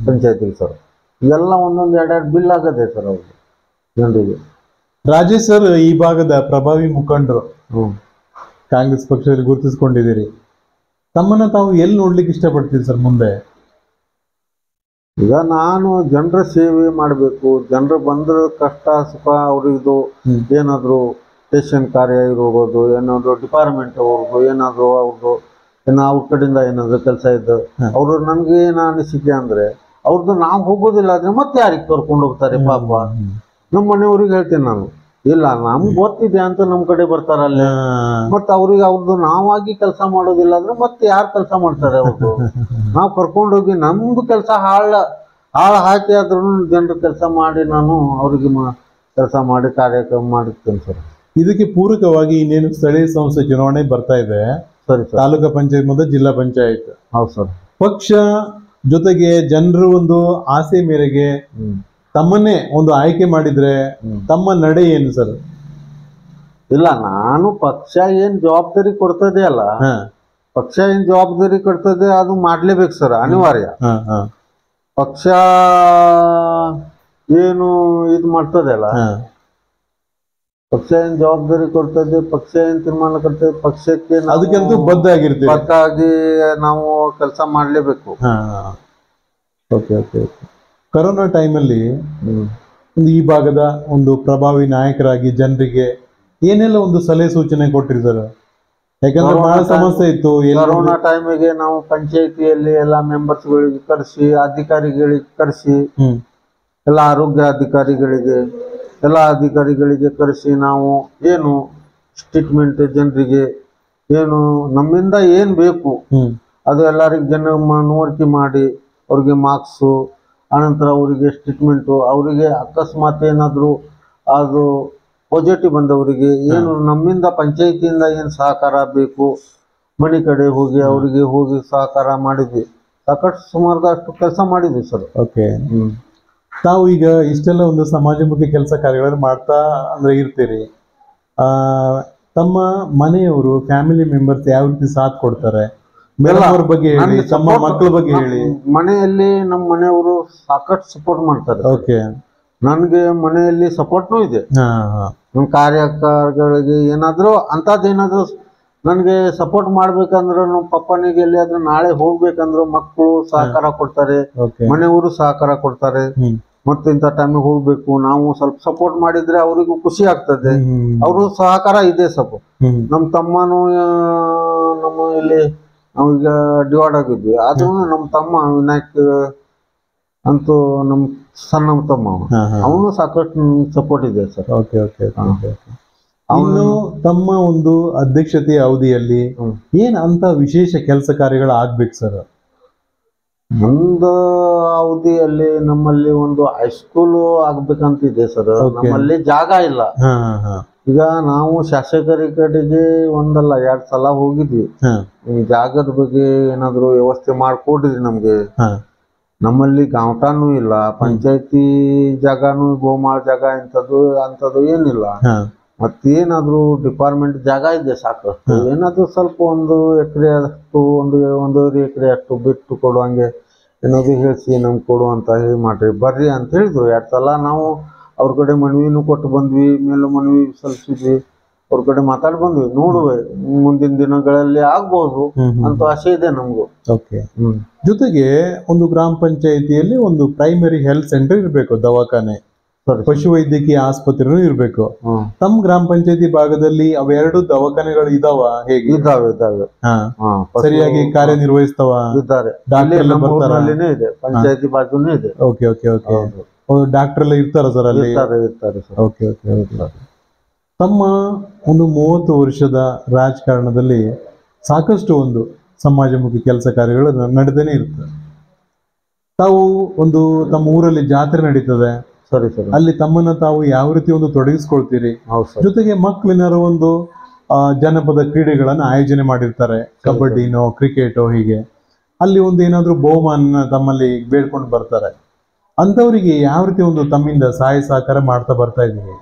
ಪಂಚಾಯತಿಗೆ ಸರ್. ಇದೆಲ್ಲ ಒಂದೊಂದು 2 ಬಿಲ್ ಆಗದೆ ಸರ್ ಅವ್ರಿಗೆ ಜನರಿಗೆ. ರಾಜೇಶ್ ಸರ್, ಈ ಭಾಗದ ಪ್ರಭಾವಿ ಮುಖಂಡರು, ಕಾಂಗ್ರೆಸ್ ಪಕ್ಷದಲ್ಲಿ ಗುರುತಿಸಿಕೊಂಡಿದ್ದೀರಿ. ತಮ್ಮನ್ನ ತಾವು ಎಲ್ಲಿ ನೋಡ್ಲಿಕ್ಕೆ ಇಷ್ಟಪಡ್ತೀರಿ ಸರ್ ಮುಂದೆ? ಈಗ ನಾನು ಜನರ ಸೇವೆ ಮಾಡಬೇಕು. ಜನರು ಬಂದ್ರ ಕಷ್ಟ ಸುಖ ಅವ್ರಿಗೂ ಏನಾದ್ರು ಸ್ಟೇಷನ್ ಕಾರ್ಯ ಇರ್ಬೋದು, ಏನಾದ್ರು ಡಿಪಾರ್ಟ್ಮೆಂಟ್ ಅವ್ರದ್ದು ಏನಾದ್ರು ಅವ್ರದ್ದು ಅವ್ರ ಕಡೆಯಿಂದ ಏನಾದ್ರು ಕೆಲಸ ಇದ್ದು ಅವ್ರು ನನ್ಗೆ ಏನ ಅನಿಸಿಕೆ ಅಂದ್ರೆ ಅವ್ರದ್ದು ನಾವು ಹೋಗೋದಿಲ್ಲ ಅಂದ್ರೆ ಮತ್ತೆ ಯಾರಿಗೆ ಕರ್ಕೊಂಡು ಹೋಗ್ತಾರೆ ಪಾಪ. ನಮ್ಮ ಮನೆಯವ್ರಿಗೆ ಹೇಳ್ತೀನಿ ನಾನು, ಇಲ್ಲ ನಮ್ಗೆ ಗೊತ್ತಿದೆ ಅಂತ ನಮ್ ಕಡೆ ಬರ್ತಾರ ಅಲ್ಲಿ. ಮತ್ತೆ ಅವ್ರಿಗೆ ಅವ್ರದ್ದು ನಾವಾಗಿ ಕೆಲಸ ಮಾಡೋದಿಲ್ಲ ಅಂದ್ರೆ ಮತ್ತೆ ಯಾರು ಕೆಲಸ ಮಾಡ್ತಾರೆ ಅವ್ರದ್ದು? ನಾವು ಕರ್ಕೊಂಡೋಗಿ ನಮ್ದು ಕೆಲಸ ಹಾಳು ಹಾಕಿ ಆದ್ರೂ ಜನರು ಕೆಲಸ ಮಾಡಿ ನಾನು ಅವ್ರಿಗೆ ಕೆಲಸ ಮಾಡಿ ಕಾರ್ಯಕ್ರಮ ಮಾಡಿರ್ತೇನೆ ಸರ್. ಇದಕ್ಕೆ ಪೂರಕವಾಗಿ ಇನ್ನೇನು ಸ್ಥಳೀಯ ಸಂಸ್ಥೆ ಚುನಾವಣೆ ಬರ್ತಾ ಇದೆ. ಸರಿ ಸರ್. ತಾಲೂಕಾ ಪಂಚಾಯತ್ ಮತ್ತು ಜಿಲ್ಲಾ ಪಂಚಾಯತ್. ಹೌದು ಸರ್. ಪಕ್ಷ ಜೊತೆಗೆ ಜನರು ಒಂದು ಆಸೆ ಮೇರೆಗೆ ತಮ್ಮನ್ನೇ ಒಂದು ಆಯ್ಕೆ ಮಾಡಿದ್ರೆ ತಮ್ಮ ನಡೆ ಏನು ಸರ್? ಇಲ್ಲ, ನಾನು ಪಕ್ಷ ಏನ್ ಜವಾಬ್ದಾರಿ ಕೊಡ್ತದೆ ಅಲ್ಲ, ಪಕ್ಷ ಏನ್ ಜವಾಬ್ದಾರಿ ಕೊಡ್ತದೆ ಅದು ಮಾಡ್ಲೇಬೇಕು ಸರ್, ಅನಿವಾರ್ಯ. ಪಕ್ಷ ಏನು ಇದು ಮಾಡ್ತದೆ ಅಲ್ಲ, ಪಕ್ಷ ಏನ್ ಜವಾಬ್ದಾರಿ ಕೊಡ್ತದೆ, ಪಕ್ಷ ಏನ್ ತೀರ್ಮಾನ ಕೊಡ್ತದೆ, ಪಕ್ಷಕ್ಕೆ ಅದಕ್ಕಂತೂ ಬದ್ಧ ಆಗಿರ್ತೀವಿ, ಬದ್ಧಾಗಿ ನಾವು ಕೆಲಸ ಮಾಡ್ಲೇಬೇಕು. Okay okay. ಕೊರೋನಾ ಟೈಮಲ್ಲಿ ಒಂದು ಈ ಭಾಗದ ಒಂದು ಪ್ರಭಾವಿ ನಾಯಕರಾಗಿ ಜನರಿಗೆ ಏನೆಲ್ಲ ಒಂದು ಸಲಹೆ ಸೂಚನೆ ಕೊಟ್ಟಿರ್ತಾರೆ? ಯಾಕಂದ್ರೆ ಬಹಳ ಸಮಸ್ಯೆ ಇತ್ತು. ಕೊರೋನಾ ಟೈಮಿಗೆ ನಾವು ಪಂಚಾಯತಿಯಲ್ಲಿ ಎಲ್ಲ ಮೆಂಬರ್ಸ್ಗಳಿಗೆ ಕರೆಸಿ, ಅಧಿಕಾರಿಗಳಿಗೆ ಕರೆಸಿ, ಎಲ್ಲ ಆರೋಗ್ಯ ಅಧಿಕಾರಿಗಳಿಗೆ ಕರೆಸಿ ನಾವು ಏನು ಸ್ಟೇಟ್ಮೆಂಟ್ ಜನರಿಗೆ ಏನು ನಮ್ಮಿಂದ ಏನ್ ಬೇಕು ಅದು ಎಲ್ಲರಿಗೆ ಜನ ಮನವರಿಕೆ ಮಾಡಿ ಅವ್ರಿಗೆ ಮಾರ್ಕ್ಸು, ಆನಂತರ ಅವರಿಗೆ ಸ್ಟೇಟ್ಮೆಂಟು, ಅವರಿಗೆ ಅಕಸ್ಮಾತ್ ಏನಾದರೂ ಅದು ಪಾಸಿಟಿವ್ ಬಂದವರಿಗೆ ಏನು ನಮ್ಮಿಂದ ಪಂಚಾಯತಿಯಿಂದ ಏನು ಸಹಕಾರ ಬೇಕು ಮನೆ ಕಡೆ ಹೋಗಿ ಅವರಿಗೆ ಹೋಗಿ ಸಹಕಾರ ಮಾಡಿದ್ವಿ. ಸಾಕಷ್ಟು ಸುಮಾರು ಅಷ್ಟು ಕೆಲಸ ಮಾಡಿದ್ವಿ ಸರ್. ಓಕೆ. ತಾವು ಈಗ ಇಷ್ಟೆಲ್ಲ ಒಂದು ಸಮಾಜಮುಖಿ ಕೆಲಸ ಕಾರ್ಯಗಳನ್ನು ಮಾಡ್ತಾ ಅಂದ್ರೆ ಇರ್ತೀರಿ. ತಮ್ಮ ಮನೆಯವರು ಫ್ಯಾಮಿಲಿ ಮೆಂಬರ್ಸ್ ಯಾವ ರೀತಿ ಸಾಥ್ ಕೊಡ್ತಾರೆ? ಮೇಲವ್ರ ಬಗ್ಗೆ ಹೇಳಿ, ತಮ್ಮ ಮಕ್ಕಳ ಬಗ್ಗೆ ಹೇಳಿ. ಮನೆಯಲ್ಲಿ ನಮ್ಮ ಮನೆಯವರು ಸಾಕಷ್ಟು ಸಪೋರ್ಟ್ ಮಾಡ್ತಾರೆ. ಓಕೆ. ನನ್ಗೆ ಮನೆಯಲ್ಲಿ ಸಪೋರ್ಟ್ನೂ ಇದೆ. ನಮ್ಮ ಕಾರ್ಯಗಳಿಗೆ ಏನಾದ್ರು ಅಂತದ್ದೇನಾದ್ರು ನನ್ಗೆ ಸಪೋರ್ಟ್ ಮಾಡ್ಬೇಕಂದ್ರೆ ನಮ್ಮ ಪಪ್ಪನಿಗೆ ಎಲ್ಲಿಯಾದ್ರೂ ನಾಳೆ ಹೋಗ್ಬೇಕಂದ್ರು ಮಕ್ಕಳು ಸಹಕಾರ ಕೊಡ್ತಾರೆ, ಮನೆಯವರು ಸಹಕಾರ ಕೊಡ್ತಾರೆ. ಮತ್ತೆ ಇಂಥ ಟೈಮಿಗೆ ಹೋಗ್ಬೇಕು ನಾವು ಸ್ವಲ್ಪ ಸಪೋರ್ಟ್ ಮಾಡಿದ್ರೆ ಅವ್ರಿಗೂ ಖುಷಿ ಆಗ್ತದೆ. ಅವರು ಸಹಕಾರ ಇದೆ ಸ್ವಲ್ಪ. ನಮ್ಮ ತಮ್ಮನು ನಮ್ಮ ಇಲ್ಲಿ ನಾವೀಗ ಡಿವೈಡ್ ಆಗಿದ್ವಿ, ಆದ್ರೂ ನಮ್ಮ ತಮ್ಮ ವಿನಾಯಕ್ ಅಂತೂ ನಮ್ಮ ಸಣ್ಣ ತಮ್ಮ ಅವನು ಸಾಕಷ್ಟು ಸಪೋರ್ಟ್ ಇದೆ ಸರ್. Okay okay. ಅವನು ತಮ್ಮ ಒಂದು ಅಧ್ಯಕ್ಷತೆಯ ಅವಧಿಯಲ್ಲಿ ಏನ್ ಅಂತ ವಿಶೇಷ ಕೆಲಸ ಕಾರ್ಯಗಳು ಆಗ್ಬೇಕು ಸರ್? ಒಂದು ಅವಧಿಯಲ್ಲಿ ನಮ್ಮಲ್ಲಿ ಒಂದು ಹೈಸ್ಕೂಲ್ ಆಗ್ಬೇಕಂತಿದೆ ಸರ್. ನಮ್ಮಲ್ಲಿ ಜಾಗ ಇಲ್ಲ. ಈಗ ನಾವು ಶಾಸಕರ ಕಡೆಗೆ 1 ಅಲ್ಲ 2 ಸಲ ಹೋಗಿದ್ವಿ. ಈ ಜಾಗದ ಬಗ್ಗೆ ಏನಾದ್ರು ವ್ಯವಸ್ಥೆ ಮಾಡ್ಕೊಡ್ರಿ ನಮ್ಗೆ. ನಮ್ಮಲ್ಲಿ ಗಾಂವಟಾನು ಇಲ್ಲ, ಪಂಚಾಯತಿ ಜಾಗನು ಗೋಮಾಳ ಜಾಗ ಅಂತದ್ದು ಏನಿಲ್ಲ. ಮತ್ತೇನಾದ್ರು ಡಿಪಾರ್ಟ್ಮೆಂಟ್ ಜಾಗ ಇದೆ ಸಾಕಷ್ಟು. ಏನಾದ್ರು ಸ್ವಲ್ಪ 1 ಎಕರೆ ಅಷ್ಟು 1.5 ಎಕರೆ ಅಷ್ಟು ಬಿಟ್ಟು ಕೊಡುವಂಗೆ ಏನಾದ್ರು ಹೇಳಿಸಿ ನಮ್ಗೆ ಕೊಡು ಅಂತ ಹೇಳಿ ಮಾಡ್ರಿ ಬರ್ರಿ ಅಂತ ಹೇಳಿದ್ರು. 2 ಸಲ ನಾವು ಅವ್ರ ಕಡೆ ಮನವಿನೂ ಕೊಟ್ಟು ಬಂದ್ವಿ, ಮೇಲೂ ಮನವಿ ಸಲ್ಲಿಸಿದ್ವಿ, ಅವ್ರ ಕಡೆ ಮಾತಾಡಿ ಬಂದ್ವಿ. ನೋಡುವೆ ಮುಂದಿನ ದಿನಗಳಲ್ಲಿ ಆಗ್ಬಹುದು ಅಂತ ಆಸೆ ಇದೆ ನಮಗೂ. ಓಕೆ. ಜೊತೆಗೆ ಒಂದು ಗ್ರಾಮ ಪಂಚಾಯಿತಿಯಲ್ಲಿ ಒಂದು ಪ್ರೈಮರಿ ಹೆಲ್ತ್ ಸೆಂಟರ್ ಇರಬೇಕು, ದವಾಖಾನೆ, ಪಶುವೈದ್ಯಕೀಯ ಆಸ್ಪತ್ರೆ ಇರಬೇಕು. ತಮ್ಮ ಗ್ರಾಮ ಪಂಚಾಯತಿ ಭಾಗದಲ್ಲಿ ಅವೆರಡು ದವಾಖಾನೆಗಳು ಇದಾವ? ಹೇಗೆ? ಇದಾವೆ. ಸರಿಯಾಗಿ ಕಾರ್ಯನಿರ್ವಹಿಸ್ತಾವ? ಇದ್ದಾರೆ. ಇದೆ, ಪಂಚಾಯತಿ ಬಾಜುನೇ ಇದೆ. Okay okay okay. ಡಾಕ್ಟರ್ ಎಲ್ಲ ಇರ್ತಾರ ಸರ್ ಅಲ್ಲಿ? ಇರ್ತಾರೆ ಸರ್. Okay okay. ತಮ್ಮ ಒಂದು 30 ವರ್ಷದ ರಾಜಕಾರಣದಲ್ಲಿ ಸಾಕಷ್ಟು ಒಂದು ಸಮಾಜಮುಖಿ ಕೆಲಸ ಕಾರ್ಯಗಳು ನಡೆದೇನೆ ಇರ್ತದೆ. ತಾವು ಒಂದು ತಮ್ಮ ಊರಲ್ಲಿ ಜಾತ್ರೆ ನಡೀತದೆ, ಸರಿ ಸರ್. ಅಲ್ಲಿ ತಮ್ಮನ್ನ ತಾವು ಯಾವ ರೀತಿ ಒಂದು ತೊಡಗಿಸ್ಕೊಳ್ತೀರಿ? ಹೌದು ಸರ್. ಜೊತೆಗೆ ಮಕ್ಕಳೇನಾರು ಒಂದು ಜನಪದ ಕ್ರೀಡೆಗಳನ್ನ ಆಯೋಜನೆ ಮಾಡಿರ್ತಾರೆ, ಕಬಡ್ಡಿನೋ ಕ್ರಿಕೆಟೋ ಹೀಗೆ, ಅಲ್ಲಿ ಒಂದು ಏನಾದ್ರು ಬಹುಮಾನ ತಮ್ಮಲ್ಲಿ ಬೇಡ್ಕೊಂಡು ಬರ್ತಾರೆ, ಅಂತವರಿಗೆ ಯಾವ ರೀತಿ ಒಂದು ತಮ್ಮಿಂದ ಸಹಾಯ ಸಹಕಾರ ಮಾಡ್ತಾ ಬರ್ತಾ ಇದ್ದೀವಿ?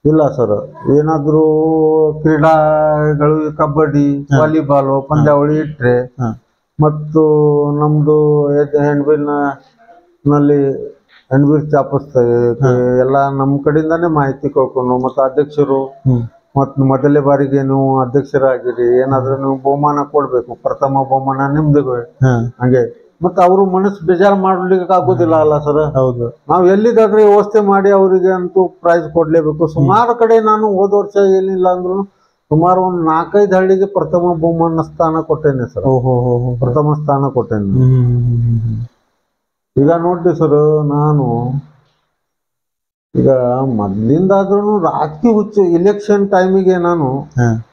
ಇಲ್ಲ ಸರ್, ಏನಾದ್ರು ಕ್ರೀಡಾಗಳು ಕಬಡ್ಡಿ ವಾಲಿಬಾಲ್ ಪಂದ್ಯಾವಳಿ ಇಟ್ರೆ ಮತ್ತು ನಮ್ದು ಹೆಣ್ಬೀರ್ನಲ್ಲಿ ಹೆಣ್ಬೀರ್ ಚಾಪಿಸ್ತೇವೆ ಎಲ್ಲ ನಮ್ಮ ಕಡೆಯಿಂದಾನೇ ಮಾಹಿತಿ ಕಳ್ಕೊಂಡು, ಮತ್ತು ಅಧ್ಯಕ್ಷರು ಮತ್ತು ಮೊದಲೇ ಬಾರಿಗೆ ನೀವು ಅಧ್ಯಕ್ಷರಾಗಿರಿ, ಏನಾದ್ರೂ ನೀವು ಬಹುಮಾನ ಕೊಡ್ಬೇಕು, ಪ್ರಥಮ ಬಹುಮಾನ ನಿಮ್ದು ಹಂಗೆ. ಮತ್ತೆ ಅವರು ಮನಸ್ಸು ಬೇಜಾರು ಮಾಡ್ಲಿಕ್ಕೆ ಆಗೋದಿಲ್ಲ ಅಲ್ಲ ಸರ್. ಹೌದು, ನಾವು ಎಲ್ಲಿಗಾದ್ರೆ ವ್ಯವಸ್ಥೆ ಮಾಡಿ ಅವರಿಗೆ ಅಂತೂ ಪ್ರೈಸ್ ಕೊಡ್ಲೇಬೇಕು. ಸುಮಾರು ಕಡೆ ನಾನು ಹೋದ ವರ್ಷ ಏನಿಲ್ಲ ಅಂದ್ರೂ ಸುಮಾರು ಒಂದು 4-5 ಹಳ್ಳಿಗೆ ಪ್ರಥಮ ಬಹುಮಾನ ಸ್ಥಾನ ಕೊಟ್ಟೇನೆ ಸರ್. ಪ್ರಥಮ ಸ್ಥಾನ ಕೊಟ್ಟೇನೆ. ಈಗ ನೋಡ್ರಿ ಸರ್, ನಾನು ಈಗ ಮೊದ್ಲಿಂದಾದ್ರೂ ರಾಜಕೀಯ ಹುಚ್ಚು. ಇಲೆಕ್ಷನ್ ಟೈಮಿಗೆ ನಾನು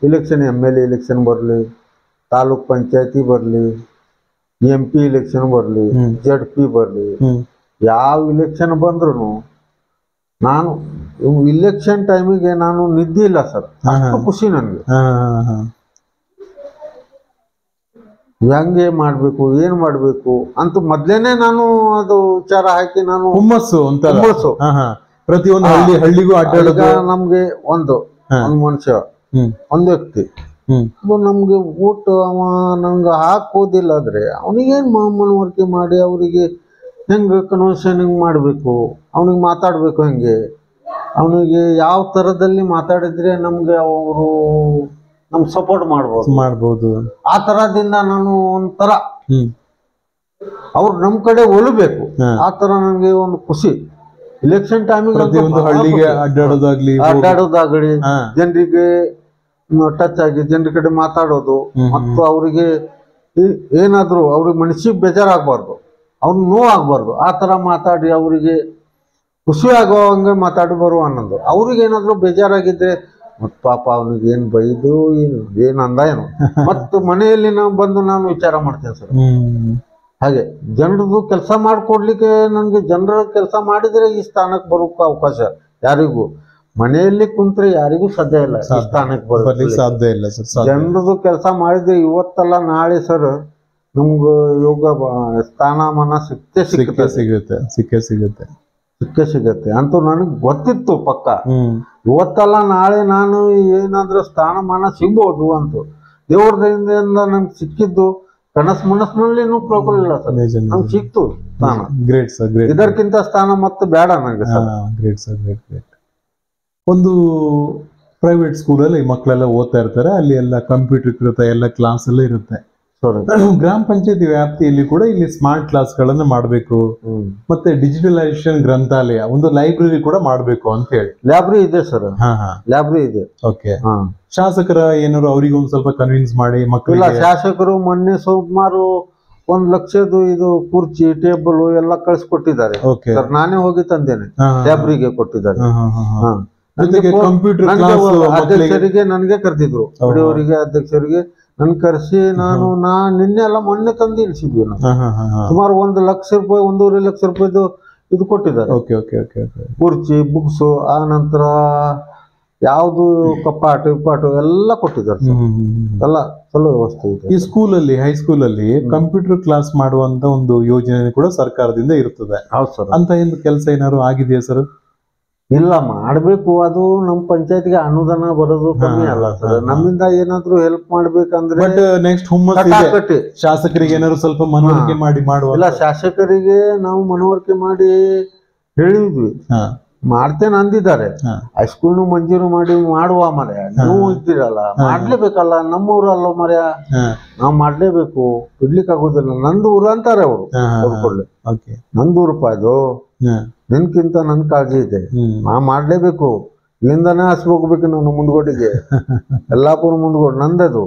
ಇಲೆಕ್ಷನ್ MLA ಇಲೆಕ್ಷನ್ ಬರಲಿ, ತಾಲೂಕ್ ಪಂಚಾಯತಿ ಬರಲಿ, MP ಇಲೆಕ್ಷನ್ ಬರಲಿ, ZP ಬರಲಿ, ಯಾವ ಇಲೆಕ್ಷನ್ ಬಂದ್ರು ನಾನು ಇಲೆಕ್ಷನ್ ಟೈಮಿಗೆ ನಾನು ನಿದ್ದೆ ಇಲ್ಲ ಸರ್. ಅಷ್ಟು ಖುಷಿ ನನಗೆ. ಹೆಂಗೆ ಮಾಡ್ಬೇಕು ಏನ್ ಮಾಡ್ಬೇಕು ಅಂತ ಮೊದ್ಲೇನೆ ನಾನು ಅದು ವಿಚಾರ ಹಾಕಿ ನಾನು ಹುಮ್ಮಸ್ಸು ಪ್ರತಿಯೊಂದು ಹಳ್ಳಿಗೂ ಅಡ್ಡಾಡೋದು. ನಮ್ಗೆ ಒಂದು ಮನುಷ್ಯ ಒಂದು ವ್ಯಕ್ತಿ ಅದು ನಮ್ಗೆ ಊಟ ಅವ ನಂಗೆ ಹಾಕೋದಿಲ್ಲ ಆದ್ರೆ ಅವನಿಗೇನ್ ಮನವರಿಕೆ ಮಾಡಿ ಅವ್ರಿಗೆ ಹೆಂಗ ಕನ್ವರ್ಸೇಷನ್ ಮಾಡ್ಬೇಕು, ಅವನಿಗೆ ಮಾತಾಡ್ಬೇಕು, ಹೆಂಗೆ ಅವನಿಗೆ ಯಾವ ತರದಲ್ಲಿ ಮಾತಾಡಿದ್ರೆ ನಮ್ಗೆ ಅವರು ನಮ್ಗೆ ಸಪೋರ್ಟ್ ಮಾಡ್ಬೋದು ಆ ತರದಿಂದ ನಾನು ಒಂಥರ ಅವ್ರು ನಮ್ ಕಡೆ ಒಲಬೇಕು. ಆ ತರ ನಂಗೆ ಒಂದು ಖುಷಿ. ಇಲೆಕ್ಷನ್ ಟೈಮಿಗೆ ಅಡ್ಡಾಡೋದಾಗ್ಲಿ, ಜನರಿಗೆ ಟಚ್ ಆಗಿ ಜನರ ಕಡೆ ಮಾತಾಡೋದು, ಮತ್ತು ಅವರಿಗೆ ಏನಾದ್ರು ಅವ್ರಿಗೆ ಮನಸ್ಸಿಗೆ ಬೇಜಾರಾಗಬಾರ್ದು, ಅವ್ರಿಗೆ ನೋವು ಆಗ್ಬಾರ್ದು, ಆ ತರ ಮಾತಾಡಿ ಅವರಿಗೆ ಖುಷಿ ಆಗೋ ಹಂಗೆ ಮಾತಾಡಿ ಬರುವ ಅನ್ನೋದು. ಅವ್ರಿಗೆ ಏನಾದ್ರು ಬೇಜಾರಾಗಿದ್ರೆ ಮತ್ ಪಾಪ ಅವನಿಗೆ ಏನ್ ಬೈದು ಏನ್ ಅಂದ ಏನು ಮತ್ತು ಮನೆಯಲ್ಲಿ ನಾವು ಬಂದು ನಾನು ವಿಚಾರ ಮಾಡ್ತೇನೆ ಸರ್. ಹಾಗೆ ಜನರದು ಕೆಲಸ ಮಾಡ್ಕೊಡ್ಲಿಕ್ಕೆ ನನ್ಗೆ ಜನರ ಕೆಲಸ ಮಾಡಿದ್ರೆ ಈ ಸ್ಥಾನಕ್ಕೆ ಬರೋಕೆ ಅವಕಾಶ ಯಾರಿಗೂ, ಮನೆಯಲ್ಲಿ ಕುಂತ್ರೆ ಯಾರಿಗೂ ಸಾಧ್ಯ ಇಲ್ಲ ಈ ಸ್ಥಾನಕ್ಕೆ ಬರೋಕೆ ಸಾಧ್ಯ ಇಲ್ಲ. ಜನರದು ಕೆಲಸ ಮಾಡಿದ್ರೆ ಇವತ್ತಲ್ಲ ನಾಳೆ ಸರ್ ನಮ್ಗೆ ಯೋಗ ಸ್ಥಾನಮಾನ ಸಿಗುತ್ತೆ ಅಂತೂ ನನಗೆ ಗೊತ್ತಿತ್ತು ಪಕ್ಕ. ಇವತ್ತಲ್ಲ ನಾಳೆ ನಾನು ಏನಾದ್ರೂ ಸ್ಥಾನಮಾನ ಸಿಗ್ಬೋದು ಅಂತ ದೇವ್ರ ದಯದಿಂದ ನನ್ಗೆ ಸಿಕ್ಕಿದ್ದು ಮನಸ್ಸಿನಲ್ಲಿ ಕಳ್ಕೊಳ್ಳಿಲ್ಲ ಸರ್, ನಂಗೆ ಸಿಕ್ತು ಸ್ಥಾನ. Great sir, great. ಇದಕ್ಕಿಂತ ಸ್ಥಾನ ಮತ್ತೆ ಬೇಡ ನಂಗೆ sir. Great sir, great great. ಒಂದು ಪ್ರೈವೇಟ್ ಸ್ಕೂಲಲ್ಲಿ ಮಕ್ಕಳೆಲ್ಲ ಓದ್ತಾ ಇರ್ತಾರೆ, ಅಲ್ಲಿ ಎಲ್ಲ ಕಂಪ್ಯೂಟರ್ ಇರುತ್ತೆ, ಎಲ್ಲ ಕ್ಲಾಸ್ ಎಲ್ಲ ಇರುತ್ತೆ. ಗ್ರಾಮ ಪಂಚಾಯತಿ ವ್ಯಾಪ್ತಿಯಲ್ಲಿ ಕೂಡ ಇಲ್ಲಿ ಸ್ಮಾರ್ಟ್ ಕ್ಲಾಸ್ಗಳನ್ನ ಮಾಡಬೇಕು, ಮತ್ತೆ ಡಿಜಿಟಲೈಸೇಷನ್ ಗ್ರಂಥಾಲಯ, ಒಂದು ಲೈಬ್ರರಿ ಕೂಡ ಮಾಡಬೇಕು ಅಂತ ಹೇಳಿ. ಲೈಬ್ರರಿ ಇದೆ ಸರ್, ಲೈಬ್ರರಿ ಇದೆ. ಓಕೆ, ಶಾಸಕರ ಏನಾದ್ರು ಅವ್ರಿಗೆ ಒಂದ್ ಸ್ವಲ್ಪ ಕನ್ವಿನ್ಸ್ ಮಾಡಿ ಮಕ್ಕಳಿಲ್ಲ. ಶಾಸಕರು ಮೊನ್ನೆ ಸುಮಾರು 1 ಲಕ್ಷದ್ದು ಇದು ಕುರ್ಚಿ ಟೇಬಲ್ ಎಲ್ಲ ಕಳಿಸ್ಕೊಟ್ಟಿದ್ದಾರೆ. ನಾನೇ ಹೋಗಿ ತಂದೇನೆ, ಲೈಬ್ರರಿಗೆ ಕೊಟ್ಟಿದ್ದಾರೆ. ಕಂಪ್ಯೂಟರ್ ಅಧ್ಯಕ್ಷರಿಗೆ ನನಗೆ ಕರೆದಿದ್ರು, ಅವರಿಗೆ ಅಧ್ಯಕ್ಷರಿಗೆ ನನ್ ಕರೆಸಿ ನಾನು ನಿನ್ನೆ ಎಲ್ಲ ಮೊನ್ನೆ ತಂದು ಇಳಿಸಿದ್ವಿ ನಾವು. ಸುಮಾರು 1 ಲಕ್ಷ ರೂಪಾಯಿ 1.5 ಲಕ್ಷ ರೂಪಾಯಿದು ಇದು ಕೊಟ್ಟಿದ್ದಾರೆ. ಕುರ್ಚಿ, ಬುಕ್ಸ್, ಆ ನಂತರ ಯಾವ್ದು ಕಪಾಟು ಎಲ್ಲ ಕೊಟ್ಟಿದ್ದಾರೆ. ಎಲ್ಲ ಚಲೋ ವ್ಯವಸ್ಥೆ ಇದೆ. ಈ ಸ್ಕೂಲಲ್ಲಿ, ಹೈಸ್ಕೂಲಲ್ಲಿ ಕಂಪ್ಯೂಟರ್ ಕ್ಲಾಸ್ ಮಾಡುವಂತ ಒಂದು ಯೋಜನೆ ಕೂಡ ಸರ್ಕಾರದಿಂದ ಇರ್ತದೆ. ಹೌದು ಸರ್. ಅಂತ ಏನು ಕೆಲಸ ಏನಾದ್ರು ಆಗಿದೆಯಾ ಸರ್? ಇಲ್ಲ, ಮಾಡ್ಬೇಕು. ಅದು ನಮ್ಮ ಪಂಚಾಯತ್ಗೆ ಅನುದಾನ ಬರೋದು ಕಮ್ಮಿ ಅಲ್ಲ ಸರ್. ನಮ್ಮಿಂದ ಏನಾದ್ರು ಹೆಲ್ಪ್ ಮಾಡ್ಬೇಕಂದ್ರೆ ನೆಕ್ಸ್ಟ್ ಶಾಸಕರಿಗೆ ಏನಾದ್ರು ಸ್ವಲ್ಪ ಮನವರಿಕೆ ಮಾಡಿ ಮಾಡುವ. ಇಲ್ಲ, ಶಾಸಕರಿಗೆ ನಾವು ಮನವರಿಕೆ ಮಾಡಿ ಹೇಳಿದ್ವಿ, ಮಾಡ್ತೇನೆ ಅಂದಿದ್ದಾರೆ. ಹೈಸ್ಕೂಲ್ ಮಂಜೂರು ಮಾಡಿ ಮಾಡುವ ಮರ್ಯ, ನೀವು ಇದ್ದೀರಲ್ಲ ಮಾಡ್ಲೇಬೇಕಲ್ಲ, ನಮ್ಮೂರಲ್ಲ ಮರ್ಯ, ನಾವ್ ಮಾಡ್ಲೇಬೇಕು, ಬಿಡ್ಲಿಕ್ಕೆ ಆಗೋದಿಲ್ಲ. ನಂದು ಊರು ಅಂತಾರೆ ಅವರು. ನಂದು ರೂಪಾಯಿದು ನಿನ್ಕಿಂತ ನನ್ ಕಾಳಜಿ ಇದೆ, ನಾ ಮಾಡ್ಲೇಬೇಕು, ಇಲ್ಲಿಂದಾನೇ ಹಸಿ ಹೋಗ್ಬೇಕು ನಾನು ಮುಂದ್ಗೋಟಿಗೆ, ಯಲ್ಲಾಪುರ ಮುಂದ್ಗೋಡ್ ನಂದದು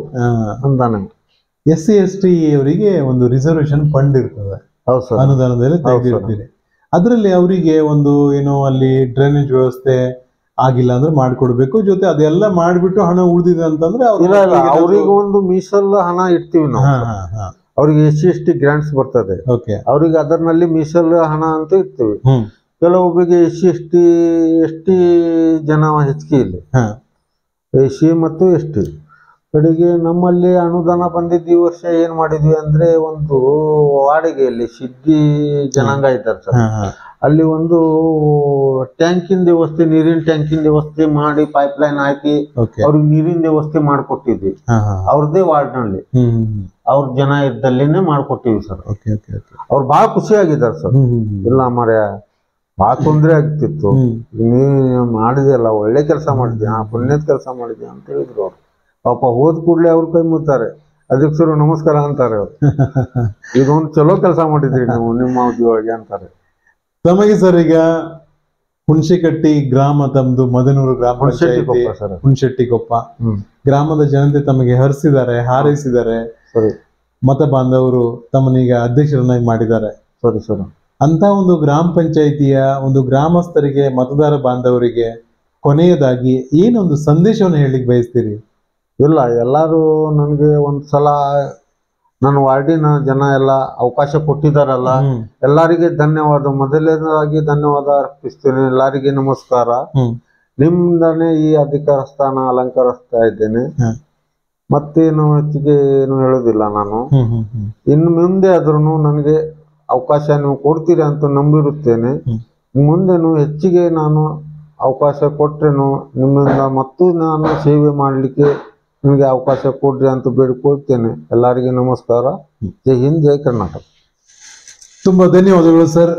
ಅಂತಾನೆ. SC ST ಅವರಿಗೆ ಒಂದು ರಿಸರ್ವೇಶನ್ ಫಂಡ್ ಇರ್ತದೆ. ಹೌದು ಸರ್, ಅನುದಾನದಲ್ಲಿ ತೆಗೆದಿರ್ತೀರಿ. ಅದರಲ್ಲಿ ಅವರಿಗೆ ಒಂದು ಏನೋ ಅಲ್ಲಿ ಡ್ರೈನೇಜ್ ವ್ಯವಸ್ಥೆ ಆಗಿಲ್ಲ ಅಂದ್ರೆ ಮಾಡ್ಕೊಡ್ಬೇಕು. ಜೊತೆ ಅದೆಲ್ಲ ಮಾಡ್ಬಿಟ್ಟು ಹಣ ಉಳಿದಿದೆ ಅಂತಂದ್ರೆ ಅವ್ರಿಗೆ ಒಂದು ಮೀಸಲು ಹಣ ಇಡ್ತೀವಿ ನಾವು. ಅವ್ರಿಗೆ SC/ST ಗ್ರಾಂಟ್ಸ್ ಬರ್ತದೆ. ಓಕೆ. ಅವ್ರಿಗೆ ಅದರಲ್ಲಿ ಮೀಸಲು ಹಣ ಅಂತ ಇರ್ತೇವೆ. ಕೆಲವೊಬ್ಬರಿಗೆ SC/ST ಜನ ಹೆಚ್ಚಿಗೆ ಇಲ್ಲಿ, SC ಮತ್ತು ST ಕಡೆಗೆ. ನಮ್ಮಲ್ಲಿ ಅನುದಾನ ಬಂದಿದ್ದು ಈ ವರ್ಷ ಏನ್ ಮಾಡಿದ್ವಿ ಅಂದ್ರೆ, ಒಂದು ವಾಡಿಗೆಯಲ್ಲಿ ಸಿದ್ದಿ ಜನಾಂಗ ಇದ್ದಾರೆ ಸರ್, ಅಲ್ಲಿ ಒಂದು ಟ್ಯಾಂಕಿನ ವ್ಯವಸ್ಥೆ, ನೀರಿನ ಟ್ಯಾಂಕಿನ ವ್ಯವಸ್ಥೆ ಮಾಡಿ ಪೈಪ್ ಲೈನ್ ಹಾಕಿ ಅವ್ರಿಗೆ ನೀರಿನ ವ್ಯವಸ್ಥೆ ಮಾಡ್ಕೊಟ್ಟಿದ್ವಿ. ಅವ್ರದ್ದೇ ವಾರ್ಡ್ನಲ್ಲಿ ಅವ್ರ ಜನ ಇದ್ದಲ್ಲಿನೇ ಮಾಡ್ಕೊಟ್ಟಿವಿ ಸರ್. ಅವ್ರು ಬಹಳ ಖುಷಿಯಾಗಿದ್ದಾರೆ ಸರ್. ಇಲ್ಲ ಮರ್ಯ ಬಹಳ ತೊಂದರೆ ಆಗ್ತಿತ್ತು, ನೀ ಮಾಡಿದೆಲ್ಲ ಒಳ್ಳೆ ಕೆಲಸ ಮಾಡಿದ್ಯಾ, ಪುಣ್ಯದ ಕೆಲಸ ಮಾಡಿದ್ಯಾ ಅಂತ ಹೇಳಿದ್ರು ಅವ್ರು. ಪಾಪ ಹೋದ್ ಕೂಡ್ಲೆ ಅವ್ರ ಕೈ ಮುತ್ತಾರೆ, ಅಧ್ಯಕ್ಷರು ನಮಸ್ಕಾರ ಅಂತಾರೆ ಅವ್ರು. ಇದೊಂದು ಚಲೋ ಕೆಲಸ ಮಾಡಿದ್ರಿ ನೀವು ನಿಮ್ಮ ಅವಧಿಯೊಳಗೆ ಅಂತಾರೆ. ತಮಗೆ ಸರ್ ಈಗ ಹುಣಸೆಕಟ್ಟಿ ಗ್ರಾಮ ತಮ್ಮದು, ಮದನೂರು ಗ್ರಾಮ ಪಂಚಾಯತಿ, ಹುಣಶೆಟ್ಟಿಕೊಪ್ಪ ಗ್ರಾಮದ ಜನತೆ ತಮಗೆ ಹರಿಸಿದ್ದಾರೆ, ಹಾರೈಸಿದ್ದಾರೆ, ಮತ ಬಾಂಧವರು ತಮ್ಮನೀಗ ಅಧ್ಯಕ್ಷರನ್ನಾಗಿ ಮಾಡಿದ್ದಾರೆ. ಸರಿ ಸರ್. ಅಂತ ಒಂದು ಗ್ರಾಮ ಪಂಚಾಯಿತಿಯ ಒಂದು ಗ್ರಾಮಸ್ಥರಿಗೆ, ಮತದಾರ ಬಾಂಧವರಿಗೆ ಕೊನೆಯದಾಗಿ ಏನೊಂದು ಸಂದೇಶವನ್ನು ಹೇಳಿಕ್ ಬಯಸ್ತೀರಿ? ಇಲ್ಲ, ಎಲ್ಲರೂ ನನಗೆ ಒಂದ್ಸಲ ನನ್ನ ವಾರ್ಡಿನ ಜನ ಎಲ್ಲ ಅವಕಾಶ ಕೊಟ್ಟಿದಾರಲ್ಲ, ಎಲ್ಲರಿಗೆ ಧನ್ಯವಾದ. ಮೊದಲನೇದಾಗಿ ಧನ್ಯವಾದ ಅರ್ಪಿಸ್ತೇನೆ. ಎಲ್ಲರಿಗೆ ನಮಸ್ಕಾರ. ನಿಮ್ದಾನೆ ಈ ಅಧಿಕಾರ ಸ್ಥಾನ ಅಲಂಕರಿಸ್ತಾ ಇದ್ದೇನೆ. ಮತ್ತೇನು ಹೆಚ್ಚಿಗೆ ಏನು ಹೇಳೋದಿಲ್ಲ ನಾನು. ಇನ್ನು ಮುಂದೆ ಆದ್ರೂ ನನಗೆ ಅವಕಾಶ ನೀವು ಕೊಡ್ತೀರಿ ಅಂತ ನಂಬಿರುತ್ತೇನೆ. ಮುಂದೆನು ಹೆಚ್ಚಿಗೆ ನಾನು ಅವಕಾಶ ಕೊಟ್ರೇನು ನಿಮ್ಮಿಂದ ಮತ್ತು ನಾನು ಸೇವೆ ಮಾಡಲಿಕ್ಕೆ ನಿಮಗೆ ಅವಕಾಶ ಕೊಡ್ರಿ ಅಂತ ಬೇಡಿಕೊಳ್ತೇನೆ. ಎಲ್ಲರಿಗೆ ನಮಸ್ಕಾರ. ಜೈ ಹಿಂದ್, ಜೈ ಕರ್ನಾಟಕ. ತುಂಬಾ ಧನ್ಯವಾದಗಳು ಸರ್.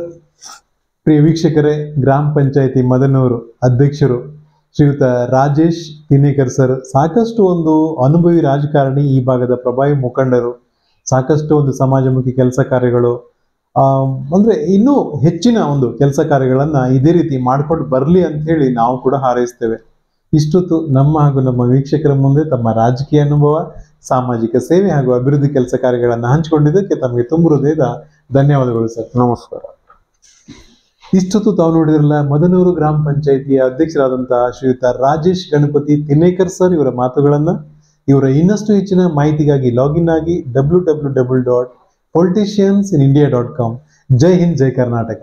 ಪ್ರಿಯ ವೀಕ್ಷಕರೇ, ಗ್ರಾಮ ಪಂಚಾಯತಿ ಮದನೂರು ಅಧ್ಯಕ್ಷರು ಶ್ರೀಯುತ ರಾಜೇಶ್ ತಿನ್ನೇಕರ್ ಸರ್ ಸಾಕಷ್ಟು ಒಂದು ಅನುಭವಿ ರಾಜಕಾರಣಿ, ಈ ಭಾಗದ ಪ್ರಭಾವಿ ಮುಖಂಡರು, ಸಾಕಷ್ಟು ಒಂದು ಸಮಾಜಮುಖಿ ಕೆಲಸ ಕಾರ್ಯಗಳು, ಅಂದ್ರೆ ಇನ್ನೂ ಹೆಚ್ಚಿನ ಒಂದು ಕೆಲಸ ಕಾರ್ಯಗಳನ್ನ ಇದೇ ರೀತಿ ಮಾಡ್ಕೊಂಡು ಬರ್ಲಿ ಅಂತ ಹೇಳಿ ನಾವು ಕೂಡ ಹಾರೈಸ್ತೇವೆ. ಇಷ್ಟೊತ್ತು ನಮ್ಮ ಹಾಗೂ ನಮ್ಮ ವೀಕ್ಷಕರ ಮುಂದೆ ತಮ್ಮ ರಾಜಕೀಯ ಅನುಭವ, ಸಾಮಾಜಿಕ ಸೇವೆ ಹಾಗೂ ಅಭಿವೃದ್ಧಿ ಕೆಲಸ ಕಾರ್ಯಗಳನ್ನು ಹಂಚಿಕೊಂಡಿದ್ದಕ್ಕೆ ತಮಗೆ ತುಂಬ ಹೃದಯದ ಧನ್ಯವಾದಗಳು ಸರ್. ನಮಸ್ಕಾರ. ಇಷ್ಟೊತ್ತು ತಾವು ನೋಡಿದ್ರಲ್ಲ, ಮದನೂರು ಗ್ರಾಮ ಪಂಚಾಯಿತಿಯ ಅಧ್ಯಕ್ಷರಾದಂತಹ ಶ್ರೀಯುತ ರಾಜೇಶ್ ಗಣಪತಿ ತಿನ್ನೇಕರ್ ಸರ್ ಇವರ ಮಾತುಗಳನ್ನ. ಇವರ ಇನ್ನಷ್ಟು ಹೆಚ್ಚಿನ ಮಾಹಿತಿಗಾಗಿ ಲಾಗಿನ್ ಆಗಿ www.politiciansinIndia.com. ಜೈ ಹಿಂದ್, ಜೈ ಕರ್ನಾಟಕ.